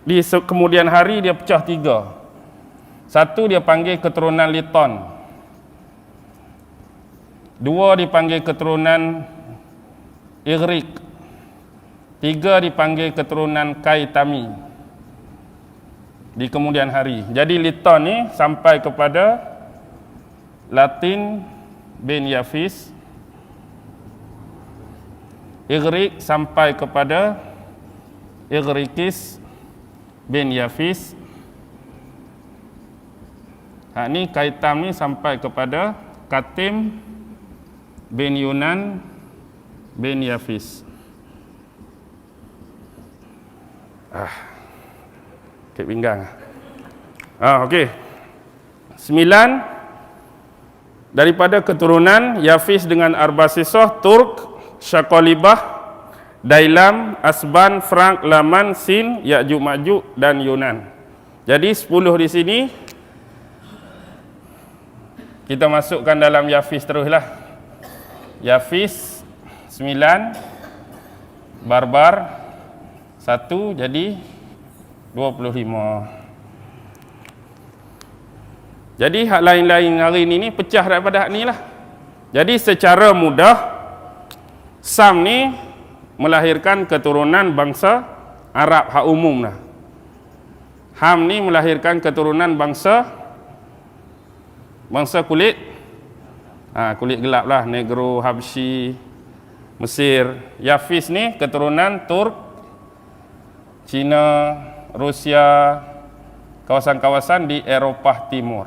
di kemudian hari dia pecah 3. Satu dia panggil keturunan Liton. 2 dipanggil keturunan Igrik. 3 dipanggil keturunan Kaitami di kemudian hari. Jadi Liton ni sampai kepada Latin bin Yafis. Igrik sampai kepada Igrikis bin Yafis. Ni Kaitam ni sampai kepada Katim bin Yunan bin Yafis. Kek pinggang. Okey. 9 daripada keturunan Yafis dengan Arbasisah, Turk, Syaqalibah, Dailam, Asban, Frank, Laman, Sin, Ya'juj Ma'juj dan Yunan. Jadi 10 di sini. Kita masukkan dalam Yafis teruslah. Yafis 9, Barbar 1, jadi 25. Jadi hak lain-lain hari ni pecah daripada hak ni lah. Jadi secara mudah, Sam ni melahirkan keturunan bangsa Arab hak umum lah. Ham ni melahirkan keturunan bangsa kulit kulit gelap lah, Negro, Habsyi, Mesir. Yafis ni keturunan Turk, Cina, Rusia, kawasan-kawasan di Eropah Timur.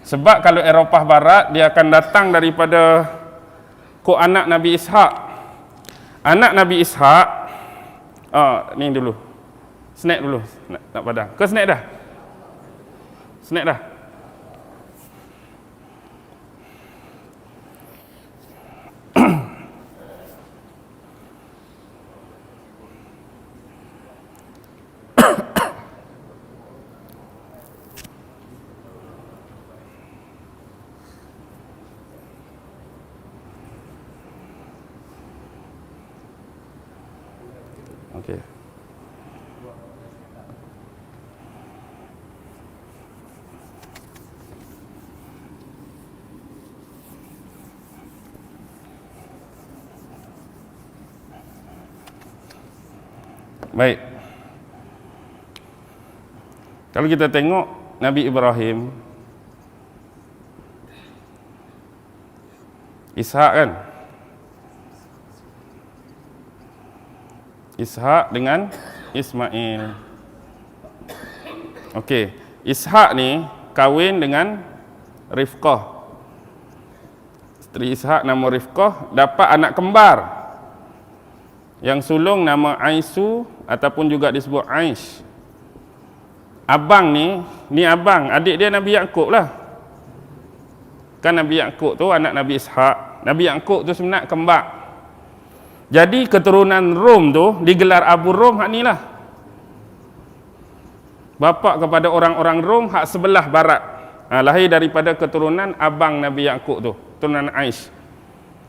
Sebab kalau Eropah Barat, dia akan datang daripada anak Nabi Ishaq. Anak Nabi Ishaq, ni dulu. Snack dulu, nak padang. Ke snack dah? Snack dah? Okey. Baik. Kalau kita tengok Nabi Ibrahim, Ishak kan? Ishak dengan Ismail. Okey, Ishak ni kahwin dengan Rifqah. Isteri Ishak nama Rifqah, dapat anak kembar. Yang sulung nama Aisu ataupun juga disebut Aish. Abang ni abang, adik dia Nabi Yaqub lah. Kan Nabi Yaqub tu anak Nabi Ishak. Nabi Yaqub tu sebenarnya kembar. Jadi keturunan Rom tu digelar Abu Rom hak ni lah. Bapa kepada orang-orang Rom hak sebelah barat. Lahir daripada keturunan abang Nabi Yaqub tu, keturunan Aish.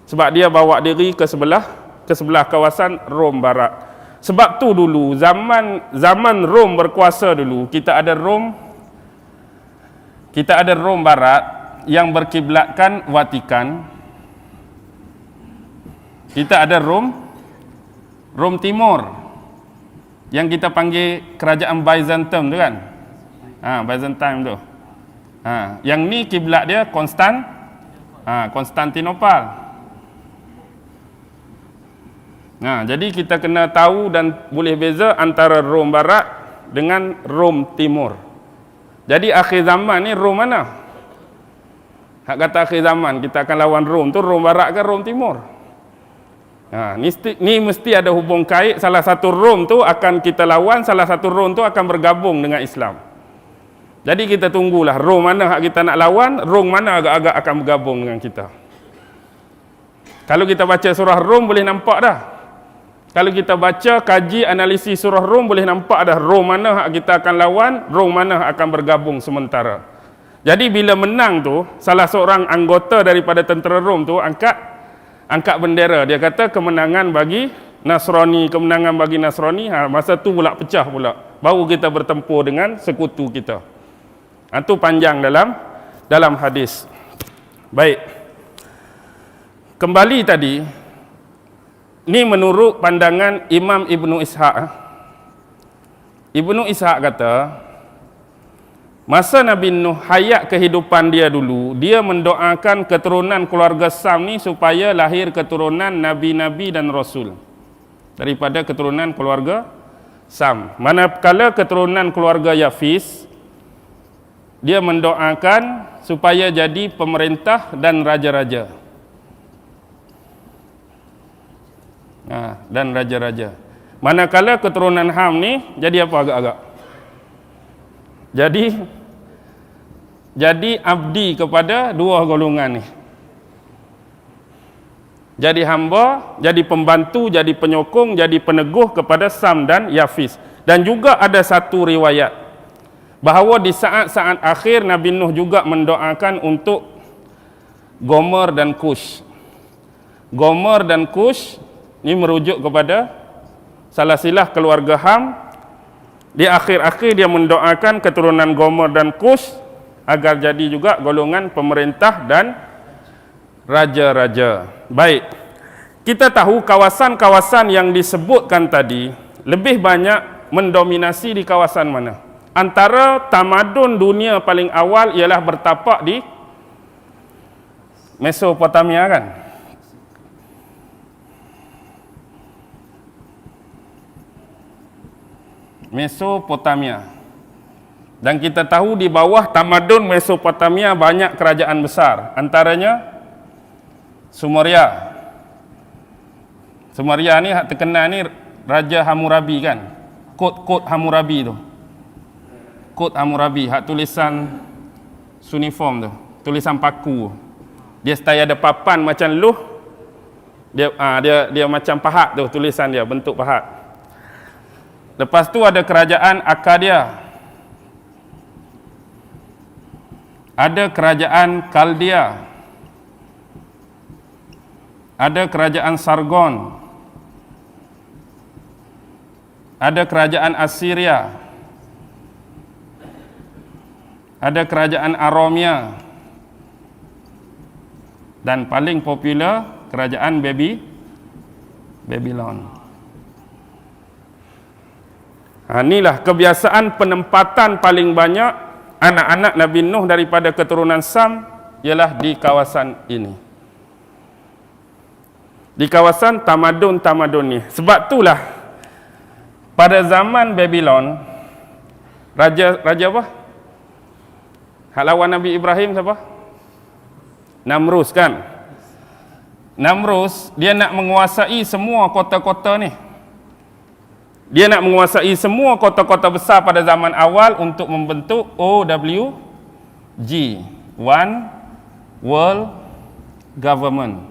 Sebab dia bawa diri ke sebelah kawasan Rom barat. Sebab tu dulu zaman Rom berkuasa dulu, kita ada Rom barat yang berkiblatkan Vatikan. Kita ada Rom Timur yang kita panggil kerajaan Byzantium tu kan. Byzantium tu. Yang ni kiblat dia Konstantinopel. Jadi kita kena tahu dan boleh beza antara Rom Barat dengan Rom Timur. Jadi akhir zaman ni Rom mana? Hak kata akhir zaman kita akan lawan Rom tu, Rom Barat ke Rom Timur? Ni mesti ada hubung kait. Salah satu Rom tu akan kita lawan, salah satu Rom tu akan bergabung dengan Islam. Jadi kita tunggulah Rom mana hak kita nak lawan, Rom mana agak-agak akan bergabung dengan kita. Kalau kita baca surah Rom boleh nampak dah. Kalau kita baca, kaji, analisis surah Rom boleh nampak dah Rom mana hak kita akan lawan, Rom mana hak akan bergabung sementara. Jadi bila menang tu, salah seorang anggota daripada tentera Rom tu angkat bendera. Dia kata kemenangan bagi Nasrani, masa tu pula pecah pula. Baru kita bertempur dengan sekutu kita. Itu panjang dalam hadis. Baik. Kembali tadi, ni menurut pandangan Imam Ibnu Ishaq. Ibnu Ishaq kata, masa Nabi Nuh hayat kehidupan dia dulu, dia mendoakan keturunan keluarga Sam ni supaya lahir keturunan Nabi-Nabi dan Rasul daripada keturunan keluarga Sam. Manakala keturunan keluarga Yafis, dia mendoakan supaya jadi pemerintah dan raja-raja. Dan raja-raja. Manakala keturunan Ham ni jadi apa agak-agak? Jadi abdi kepada dua golongan ni. Jadi hamba, jadi pembantu, jadi penyokong, jadi peneguh kepada Sam dan Yafis. Dan juga ada satu riwayat bahawa di saat-saat akhir Nabi Nuh juga mendoakan untuk Gomer dan Kush. Gomer dan Kush ini merujuk kepada salasilah keluarga Ham. Di akhir-akhir dia mendoakan keturunan Gomer dan Kush agar jadi juga golongan pemerintah dan raja-raja. Baik, kita tahu kawasan-kawasan yang disebutkan tadi lebih banyak mendominasi di kawasan mana? Antara tamadun dunia paling awal ialah bertapak di Mesopotamia, kan? Mesopotamia. Dan kita tahu di bawah tamadun Mesopotamia banyak kerajaan besar, antaranya Sumeria. Sumeria ni hak terkenal ni Raja Hammurabi, kan? Kod Hammurabi tu. Kod Hammurabi, hak tulisan suniform tu, tulisan paku. Dia style ada papan macam luh. Dia macam pahat tu tulisan dia, bentuk pahat. Lepas tu ada kerajaan Akkadia. Ada kerajaan Kaldea. Ada kerajaan Sargon. Ada kerajaan Assyria. Ada kerajaan Aromia. Dan paling popular kerajaan Babylon. Inilah kebiasaan penempatan paling banyak anak-anak Nabi Nuh daripada keturunan Sam ialah di kawasan ini. Di kawasan tamadun-tamadun ni. Sebab itulah pada zaman Babylon, raja apa? Hak lawan Nabi Ibrahim siapa? Namrus, kan? Namrus dia nak menguasai semua kota-kota ni. Dia nak menguasai semua kota-kota besar pada zaman awal untuk membentuk OWG, One World Government.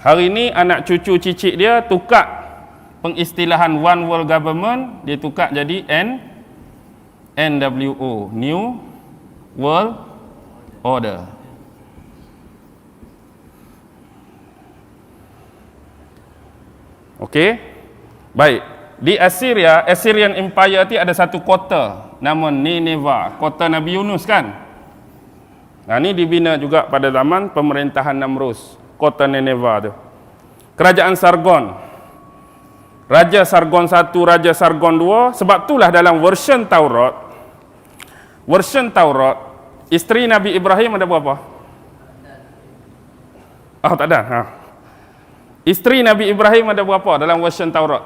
Hari ini anak cucu cicit dia tukar pengistilahan One World Government, dia tukar jadi NWO, New World Order. Okey. Baik. Di Assyria, Assyrian Empire tu ada satu kota nama Nineveh, kota Nabi Yunus, kan? Nah, ini dibina juga pada zaman pemerintahan Namrus, kota Nineveh tu. Kerajaan Sargon. Raja Sargon 1, Raja Sargon 2, sebab itulah dalam version Taurat, isteri Nabi Ibrahim ada berapa? Oh, tak ada. Isteri Nabi Ibrahim ada berapa dalam version Taurat?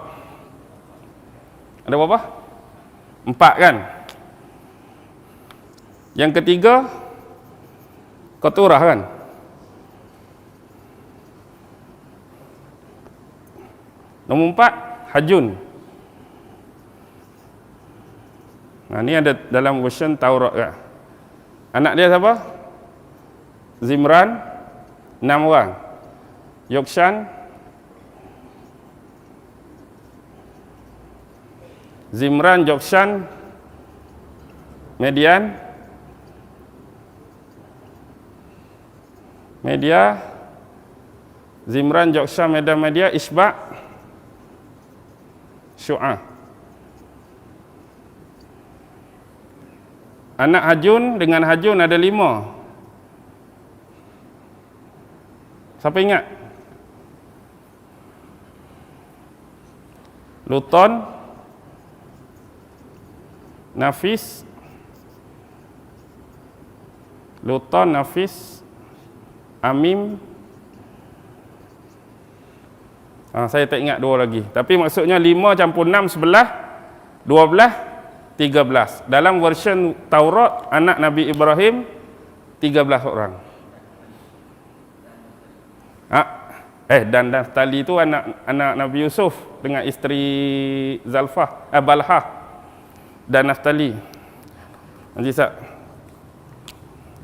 Ada berapa? 4, kan? Yang ketiga Keturah, kan? Nombor 4 Hajun. Nah, ni ada dalam version Taurat, kan? Anak dia siapa? Zimran, 6 orang. Yokshan, Zimran, Jokshan, Media, Zimran, Jokshan, Media, Isbak, Syu'ah. Anak Hajun dengan Hajun ada 5. Siapa ingat? Luton, Nafis, Amim. Saya tak ingat 2 lagi. Tapi maksudnya 5 campur 6, 11, 12, 13. Dalam version Taurat, anak Nabi Ibrahim 13 orang. Dan Naftali itu anak Nabi Yusuf dengan isteri Balhah dan Naftali. Nanti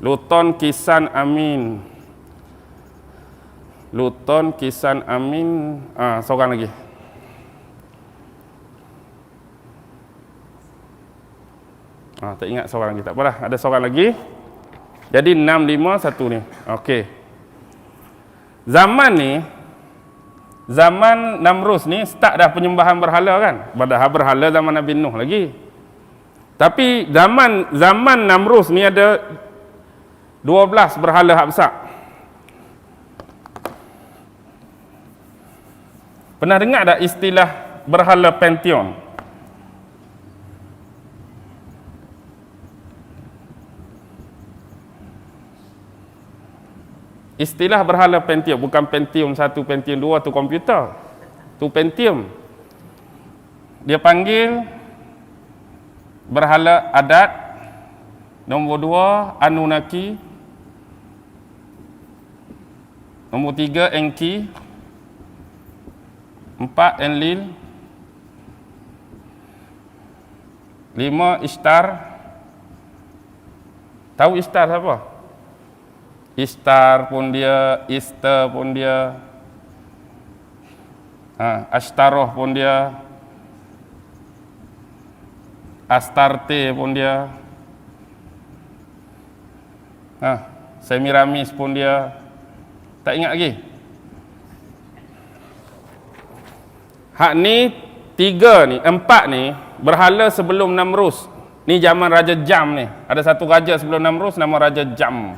Luton, Kisan, Amin. Seorang lagi. Tak ingat seorang lagi. Tak apalah, ada seorang lagi. Jadi 651 ni. Okey. Zaman Namrus ni start dah penyembahan berhala kan. Padahal berhala zaman Nabi Nuh lagi. Tapi zaman Namrus ni ada 12 berhala hak besar. Pernah dengar tak istilah berhala Pantheon? Istilah berhala Pentium, bukan Pentium 1, Pentium 2 tu komputer. Tu Pentium. Dia panggil berhala adat. Nombor 2 Anunnaki. Nombor 3 Enki. 4 Enlil. 5 Ishtar. Tahu Ishtar siapa? Ishtar pun dia, Easter pun dia, Ashtaroh pun dia, Astarte pun dia, Semiramis pun dia. Tak ingat lagi? Hak ni 3 ni, 4 ni berhala sebelum Namrus. Ni zaman Raja Jam ni. Ada satu raja sebelum Namrus nama Raja Jam.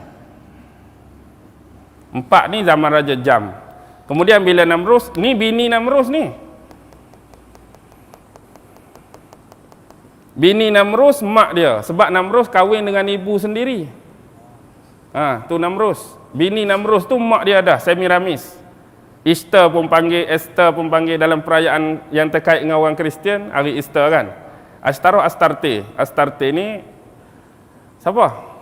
4 ni zaman Raja Jam. Kemudian bila Namrus, ni bini Namrus ni. Bini Namrus mak dia. Sebab Namrus kahwin dengan ibu sendiri. Tu Namrus. Bini Namrus tu mak dia dah, Semiramis. Easter pun panggil, Esther pun panggil dalam perayaan yang terkait dengan orang Kristian, hari Easter kan. Ashtaroh, Astarte. Astarte ni siapa?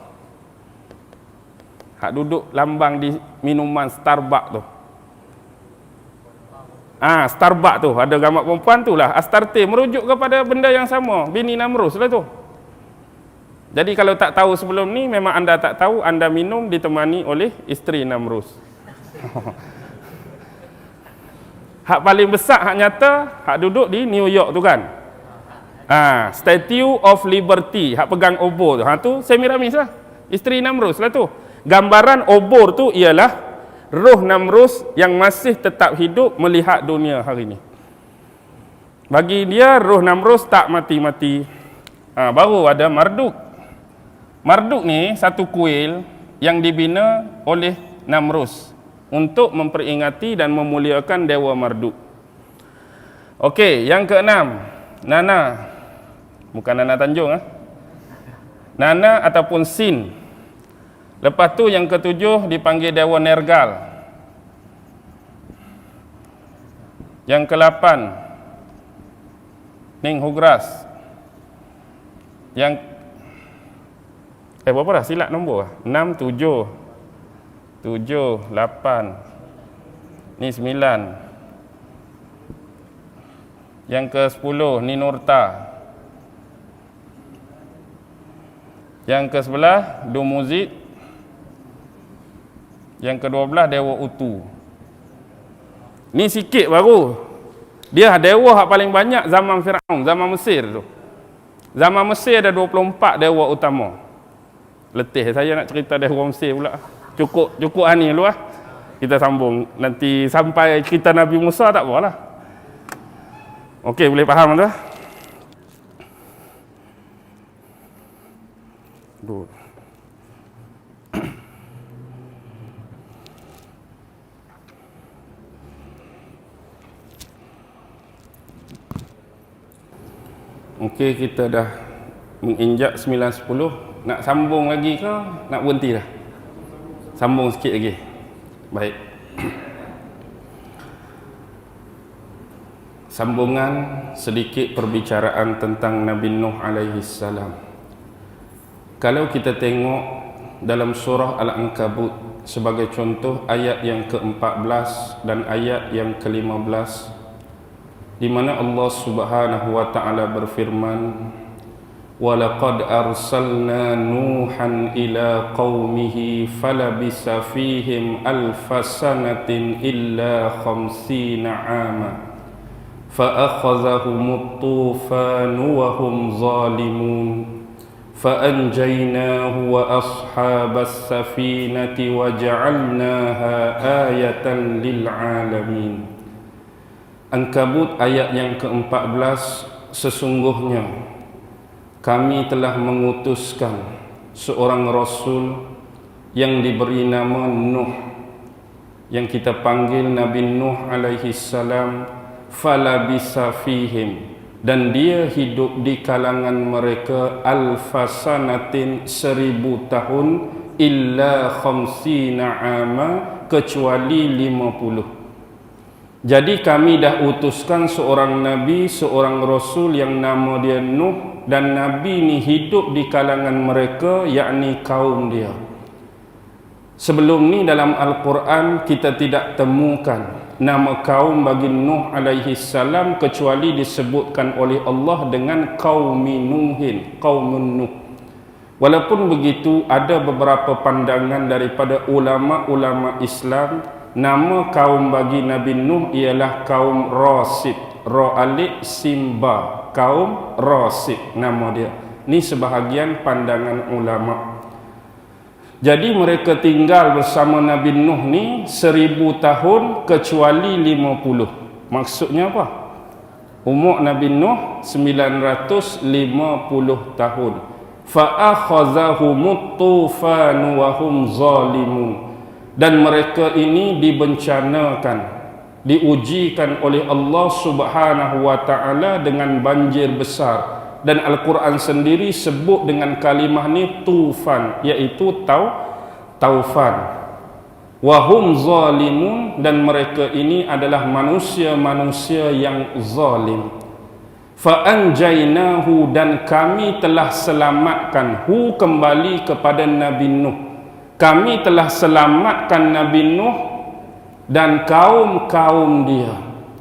Hak duduk lambang di minuman Starbucks tu. Starbucks tu ada gambar perempuan tu lah. Astarte merujuk kepada benda yang sama, bini Namrus lah tu. Jadi kalau tak tahu sebelum ni, memang anda tak tahu, anda minum ditemani oleh isteri Namrus. Hak paling besar, hak nyata, hak duduk di New York tu kan. Statue of Liberty, hak pegang obor tu. Tu Semiramis lah, isteri Namrus lah tu. Gambaran obor tu ialah roh Namrus yang masih tetap hidup melihat dunia hari ini. Bagi dia roh Namrus tak mati-mati. Baru ada Marduk. Marduk ni satu kuil yang dibina oleh Namrus untuk memperingati dan memuliakan Dewa Marduk. Okey, yang keenam, Nana. Bukan Nana Tanjung Nana ataupun Sin. Lepas tu yang ketujuh dipanggil Dewa Nergal. Yang ke-8 Ninghugras. Yang berapa dah silap nombor? 6, 7, 8. Ni 9. Yang ke-10 Ninurta. Yang ke-11 Dumuzid. Yang ke-12 Dewa Utu. Ni sikit baru. Dia dewa hak paling banyak zaman Firaun, zaman Mesir tu. Zaman Mesir ada 24 dewa utama. Letih saya nak cerita dewa Mesir pula. Cukup ni dulu lah. Kita sambung nanti sampai cerita Nabi Musa tak apalah. Okey, boleh faham tak? Okey, kita dah menginjak 9.10. Nak sambung lagi ke nak berhenti dah? Sambung sikit lagi. Baik. Sambungan sedikit perbicaraan tentang Nabi Nuh alaihi salam. Kalau kita tengok dalam surah Al-Ankabut sebagai contoh ayat yang ke-14 dan ayat yang ke-15, di mana Allah Subhanahu wa taala berfirman, "Wa laqad arsalna Nuhan ila qaumihi falabisa fihim alfasanatin illa 50 'ama fa akhadhahumut tufan wa hum zalimun فأنجيناه وأصحاب السفينة وجعلناها آية للعالمين. Ankabut ayat yang ke-14, sesungguhnya kami telah mengutuskan seorang Rasul yang diberi nama Nuh, yang kita panggil Nabi Nuh alaihi salam, falabisa fihim, dan dia hidup di kalangan mereka alfasanatin 1000 tahun illa khamsina ama, kecuali 50. Jadi kami dah utuskan seorang Nabi, seorang Rasul yang nama dia Nuh, dan Nabi ni hidup di kalangan mereka, yakni kaum dia. Sebelum ni dalam Al-Quran kita tidak temukan nama kaum bagi Nuh alaihi salam, kecuali disebutkan oleh Allah dengan qaumi Nuhin, qaumun Nuh. Walaupun begitu, ada beberapa pandangan daripada ulama-ulama Islam, nama kaum bagi Nabi Nuh ialah kaum Rasid, Ra alif Simba, kaum Rasid nama dia. Ni sebahagian pandangan ulama. Jadi mereka tinggal bersama Nabi Nuh ni 1000 tahun kecuali 50. Maksudnya apa? Umur Nabi Nuh 950 tahun. Fa akhazahumut tufan wa hum zalimun. Dan mereka ini dibencanakan, diujikan oleh Allah Subhanahu wa taala dengan banjir besar. Dan Al-Quran sendiri sebut dengan kalimah ni tufan, iaitu taufan. Wahum zalimun, dan mereka ini adalah manusia-manusia yang zalim. Fa anjaynahu, dan kami telah selamatkan hu, kembali kepada Nabi Nuh. Kami telah selamatkan Nabi Nuh dan kaum-kaum dia.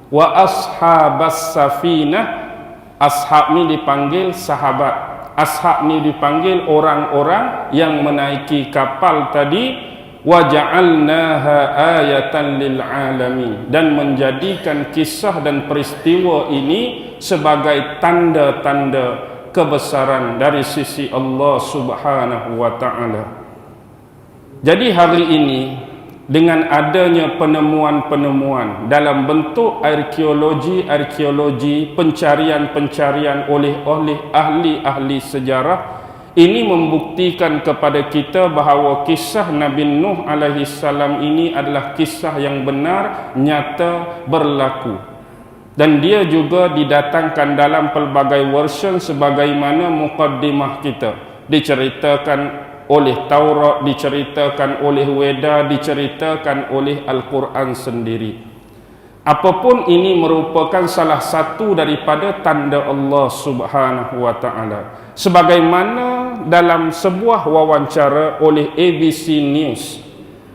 Wa ashabas safinah, ashab ni dipanggil sahabat, ashab ni dipanggil orang-orang yang menaiki kapal tadi. Wa ja'alnaha ayatan lil alamin, dan menjadikan kisah dan peristiwa ini sebagai tanda-tanda kebesaran dari sisi Allah Subhanahu wa taala. Jadi hari ini dengan adanya penemuan-penemuan dalam bentuk arkeologi, pencarian-pencarian oleh ahli-ahli sejarah, ini membuktikan kepada kita bahawa kisah Nabi Nuh alaihi salam ini adalah kisah yang benar, nyata, berlaku. Dan dia juga didatangkan dalam pelbagai version sebagaimana muqaddimah kita. Diceritakan oleh Taurat, diceritakan oleh Weda, diceritakan oleh Al-Quran sendiri. Apapun ini merupakan salah satu daripada tanda Allah Subhanahu wa taala. Sebagaimana dalam sebuah wawancara oleh ABC News,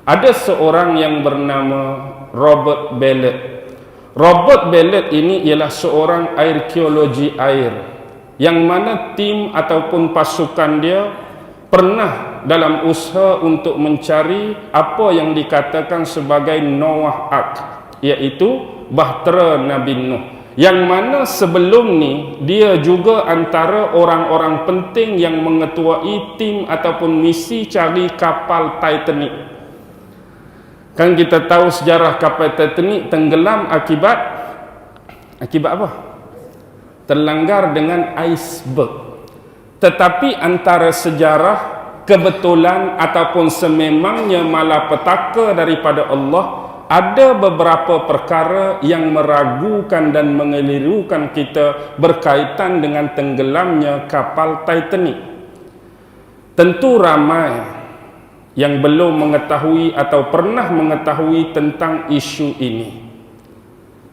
ada seorang yang bernama Robert Bellet. Robert Bellet ini ialah seorang arkeologi air, yang mana tim ataupun pasukan dia pernah dalam usaha untuk mencari apa yang dikatakan sebagai Noah Ark, iaitu bahtera Nabi Nuh, yang mana sebelum ni dia juga antara orang-orang penting yang mengetuai tim ataupun misi cari kapal Titanic. Kan kita tahu sejarah kapal Titanic tenggelam akibat apa? Terlanggar dengan iceberg. Tetapi antara sejarah, kebetulan ataupun sememangnya malapetaka daripada Allah, ada beberapa perkara yang meragukan dan mengelirukan kita berkaitan dengan tenggelamnya kapal Titanic. Tentu ramai yang belum mengetahui atau pernah mengetahui tentang isu ini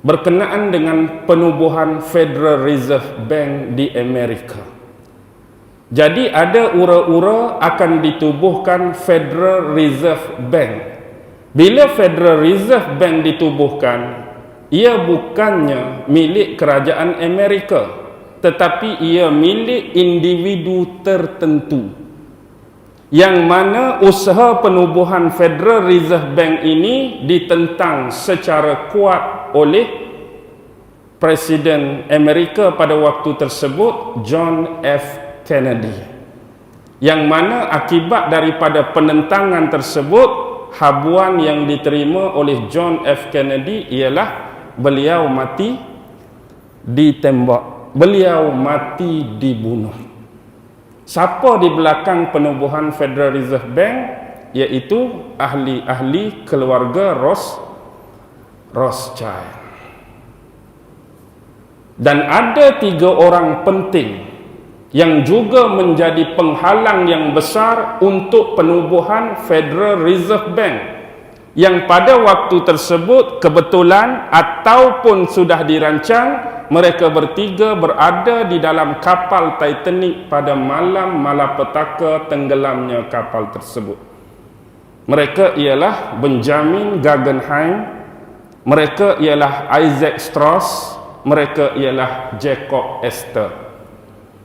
berkenaan dengan penubuhan Federal Reserve Bank di Amerika. Jadi ada ura-ura akan ditubuhkan Federal Reserve Bank. Bila Federal Reserve Bank ditubuhkan, ia bukannya milik kerajaan Amerika, tetapi ia milik individu tertentu, yang mana usaha penubuhan Federal Reserve Bank ini ditentang secara kuat oleh Presiden Amerika pada waktu tersebut, John F. Kennedy. yang mana akibat daripada penentangan tersebut, habuan yang diterima oleh John F. Kennedy ialah beliau mati ditembak, beliau mati dibunuh. Siapa di belakang penubuhan Federal Reserve Bank? Iaitu ahli-ahli keluarga Rothschild. Dan ada 3 orang penting yang juga menjadi penghalang yang besar untuk penubuhan Federal Reserve Bank, yang pada waktu tersebut kebetulan ataupun sudah dirancang, mereka bertiga berada di dalam kapal Titanic pada malam malapetaka tenggelamnya kapal tersebut. Mereka ialah Benjamin Guggenheim, mereka ialah Isaac Strauss, mereka ialah Jacob Astor.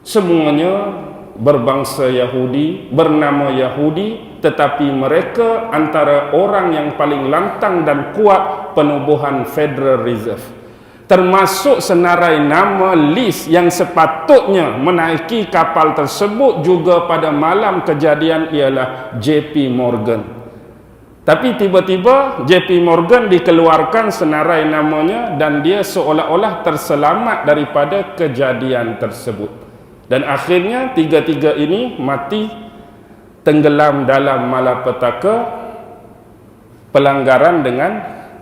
Semuanya berbangsa Yahudi, bernama Yahudi, tetapi mereka antara orang yang paling lantang dan kuat penubuhan Federal Reserve. Termasuk senarai nama list yang sepatutnya menaiki kapal tersebut juga pada malam kejadian ialah JP Morgan. Tapi tiba-tiba JP Morgan dikeluarkan senarai namanya dan dia seolah-olah terselamat daripada kejadian tersebut. Dan akhirnya 3 ini mati tenggelam dalam malapetaka pelanggaran dengan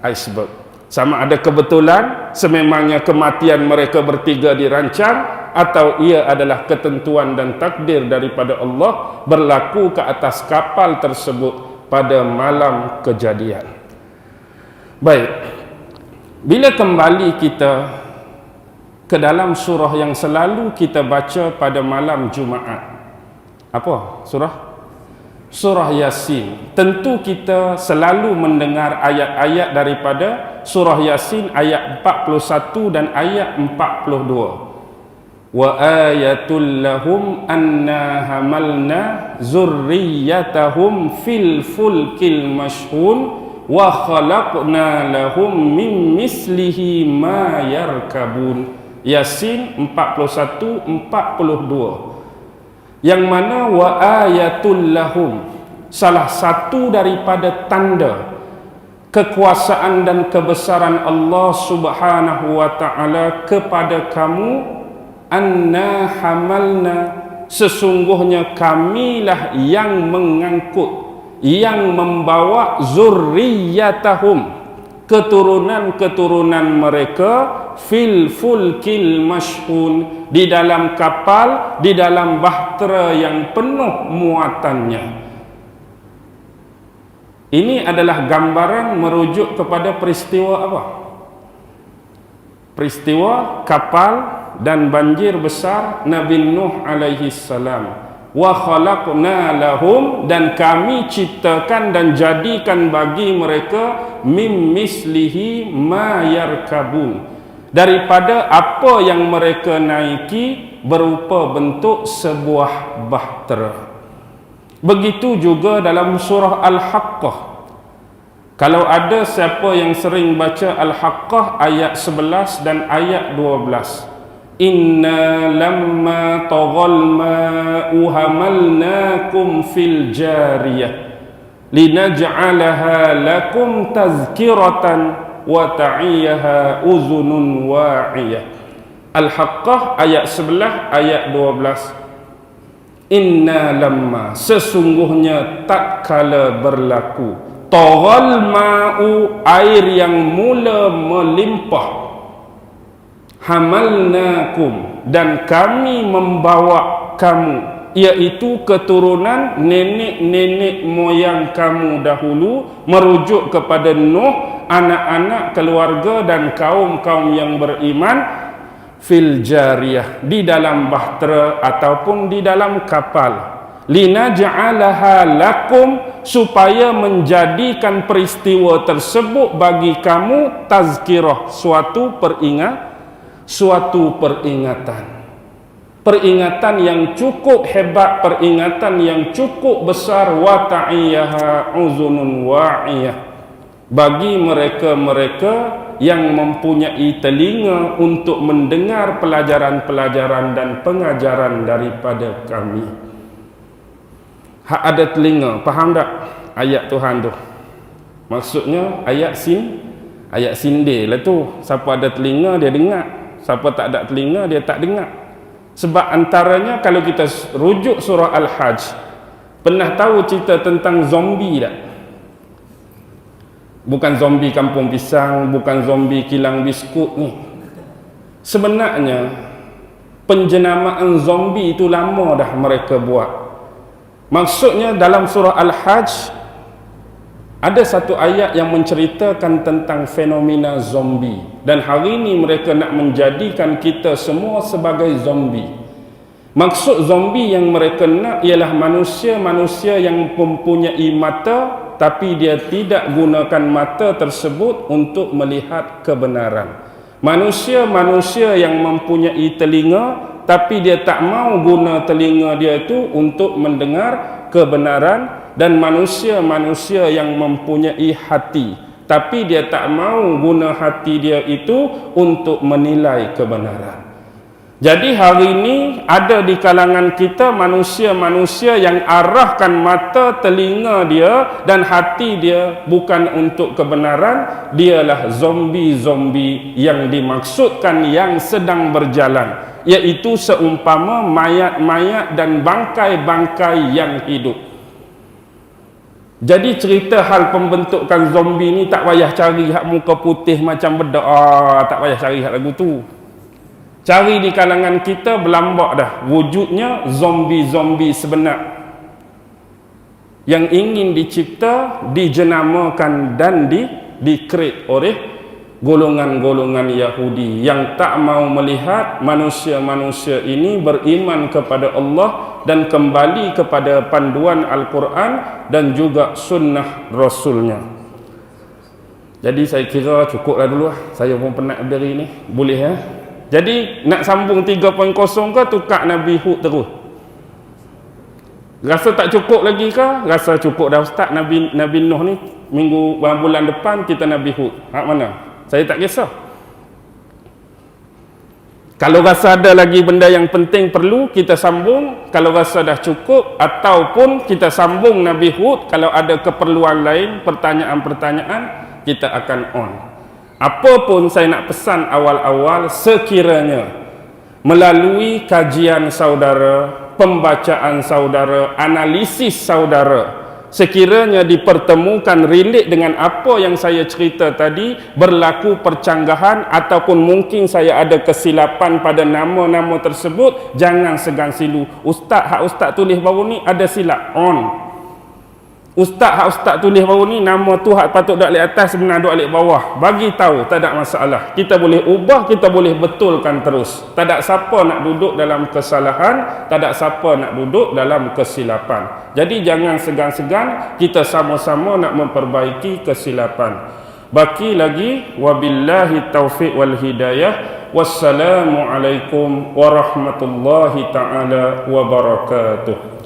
iceberg. Sama ada kebetulan sememangnya kematian mereka bertiga dirancang, atau ia adalah ketentuan dan takdir daripada Allah berlaku ke atas kapal tersebut pada malam kejadian. Baik, bila kembali kita ke dalam surah yang selalu kita baca pada malam Jumaat, apa surah? Surah Yasin. Tentu kita selalu mendengar ayat-ayat daripada surah Yasin ayat 41 dan ayat 42. Wa ayatul lahum anna hamalna zurriyatahum fil fulkil mashhun wa khalaqna lahum min mislihi ma yarkabun. Yasin 41-42, yang mana wa ayatul lahum, salah satu daripada tanda kekuasaan dan kebesaran Allah Subhanahu wa taala kepada kamu, anna hamalna, sesungguhnya kamilah yang mengangkut, yang membawa zurriyatahum, keturunan-keturunan mereka, fil fulkil mashhun, di dalam kapal, di dalam bahtera yang penuh muatannya. Ini adalah gambaran merujuk kepada peristiwa apa? Peristiwa kapal dan banjir besar Nabi Nuh alaihi salam. Wa khalaqna lahum, dan kami ciptakan dan jadikan bagi mereka mim mislihi ma yarkabun, daripada apa yang mereka naiki berupa bentuk sebuah bahtera. Begitu juga dalam surah Al-Haqqah. Kalau ada siapa yang sering baca Al-Haqqah ayat 11 dan ayat 12, inna lamma taghal ma'u hamalnakum fil jariyah linaj'alaha lakum tazkiratan wa ta'iyaha uzunun wa'iyah. Al-Haqqah ayat 11 ayat 12. Inna lamma, sesungguhnya tatkala berlaku, taghal ma'u, air yang mula melimpah, hamalnakum, dan kami membawa kamu, iaitu keturunan nenek-nenek moyang kamu dahulu, merujuk kepada Nuh, anak-anak, keluarga dan kaum-kaum yang beriman, fil jariyah, di dalam bahtera ataupun di dalam kapal, linaj'alaha lakum, supaya menjadikan peristiwa tersebut bagi kamu tazkirah, suatu peringatan, peringatan yang cukup hebat, peringatan yang cukup besar, wa ta'iyaha uzunun wa'iyah, bagi mereka-mereka yang mempunyai telinga untuk mendengar pelajaran-pelajaran dan pengajaran daripada kami. hak ada telinga, faham tak ayat Tuhan tu? Maksudnya ayat sindir lah tu. Siapa ada telinga dia dengar, siapa tak ada telinga dia tak dengar. Sebab antaranya kalau kita rujuk surah Al-Hajj, pernah tahu cerita tentang zombie tak? Bukan zombie kampung pisang, bukan zombie kilang biskut ni. Sebenarnya penjenamaan zombie itu lama dah mereka buat. Maksudnya dalam surah Al-Hajj ada satu ayat yang menceritakan tentang fenomena zombie, dan hari ini mereka nak menjadikan kita semua sebagai zombie. Maksud zombie yang mereka nak ialah manusia-manusia yang mempunyai mata tapi dia tidak gunakan mata tersebut untuk melihat kebenaran. Manusia-manusia yang mempunyai telinga tapi dia tak mau guna telinga dia itu untuk mendengar kebenaran, dan manusia-manusia yang mempunyai hati tapi dia tak mau guna hati dia itu untuk menilai kebenaran. Jadi hari ini ada di kalangan kita manusia-manusia yang arahkan mata, telinga dia dan hati dia bukan untuk kebenaran. Dialah zombie-zombie yang dimaksudkan yang sedang berjalan, iaitu seumpama mayat-mayat dan bangkai-bangkai yang hidup. Jadi cerita hal pembentukan zombie ni tak payah cari hak muka putih macam bedak, tak payah cari hak lagu tu. Cari di kalangan kita berlambak dah wujudnya zombie-zombie sebenar yang ingin dicipta, dijenamakan dan dikreat oleh golongan-golongan Yahudi yang tak mau melihat manusia-manusia ini beriman kepada Allah dan kembali kepada panduan Al-Quran dan juga sunnah Rasulnya. Jadi saya kira cukuplah dulu lah. Saya pun penat berdiri ni. Boleh ya? Jadi nak sambung 3.0 ke tukar Nabi Hud terus? Rasa tak cukup lagi ke? Rasa cukup dah Ustaz. Nabi Nuh ni bulan depan kita Nabi Hud. Hak mana? Saya tak kisah. Kalau rasa ada lagi benda yang penting perlu kita sambung, kalau rasa dah cukup, ataupun kita sambung Nabi Hud kalau ada keperluan lain, pertanyaan-pertanyaan kita akan on. Apa pun saya nak pesan awal-awal, sekiranya melalui kajian saudara, pembacaan saudara, analisis saudara, sekiranya dipertemukan relate dengan apa yang saya cerita tadi, berlaku percanggahan ataupun mungkin saya ada kesilapan pada nama-nama tersebut, jangan segan silu. Ustaz, hak Ustaz tulis baru ni ada silap, on. Ustaz tulis baru ni nama tu hak patut duduk alik atas sebenarnya duduk alik bawah. Bagi tahu, tak ada masalah. Kita boleh ubah, kita boleh betulkan terus. Tak ada siapa nak duduk dalam kesalahan, tak ada siapa nak duduk dalam kesilapan. Jadi jangan segan-segan, kita sama-sama nak memperbaiki kesilapan. Baki lagi, wabillahi taufiq wal hidayah. Wassalamualaikum warahmatullahi taala wabarakatuh.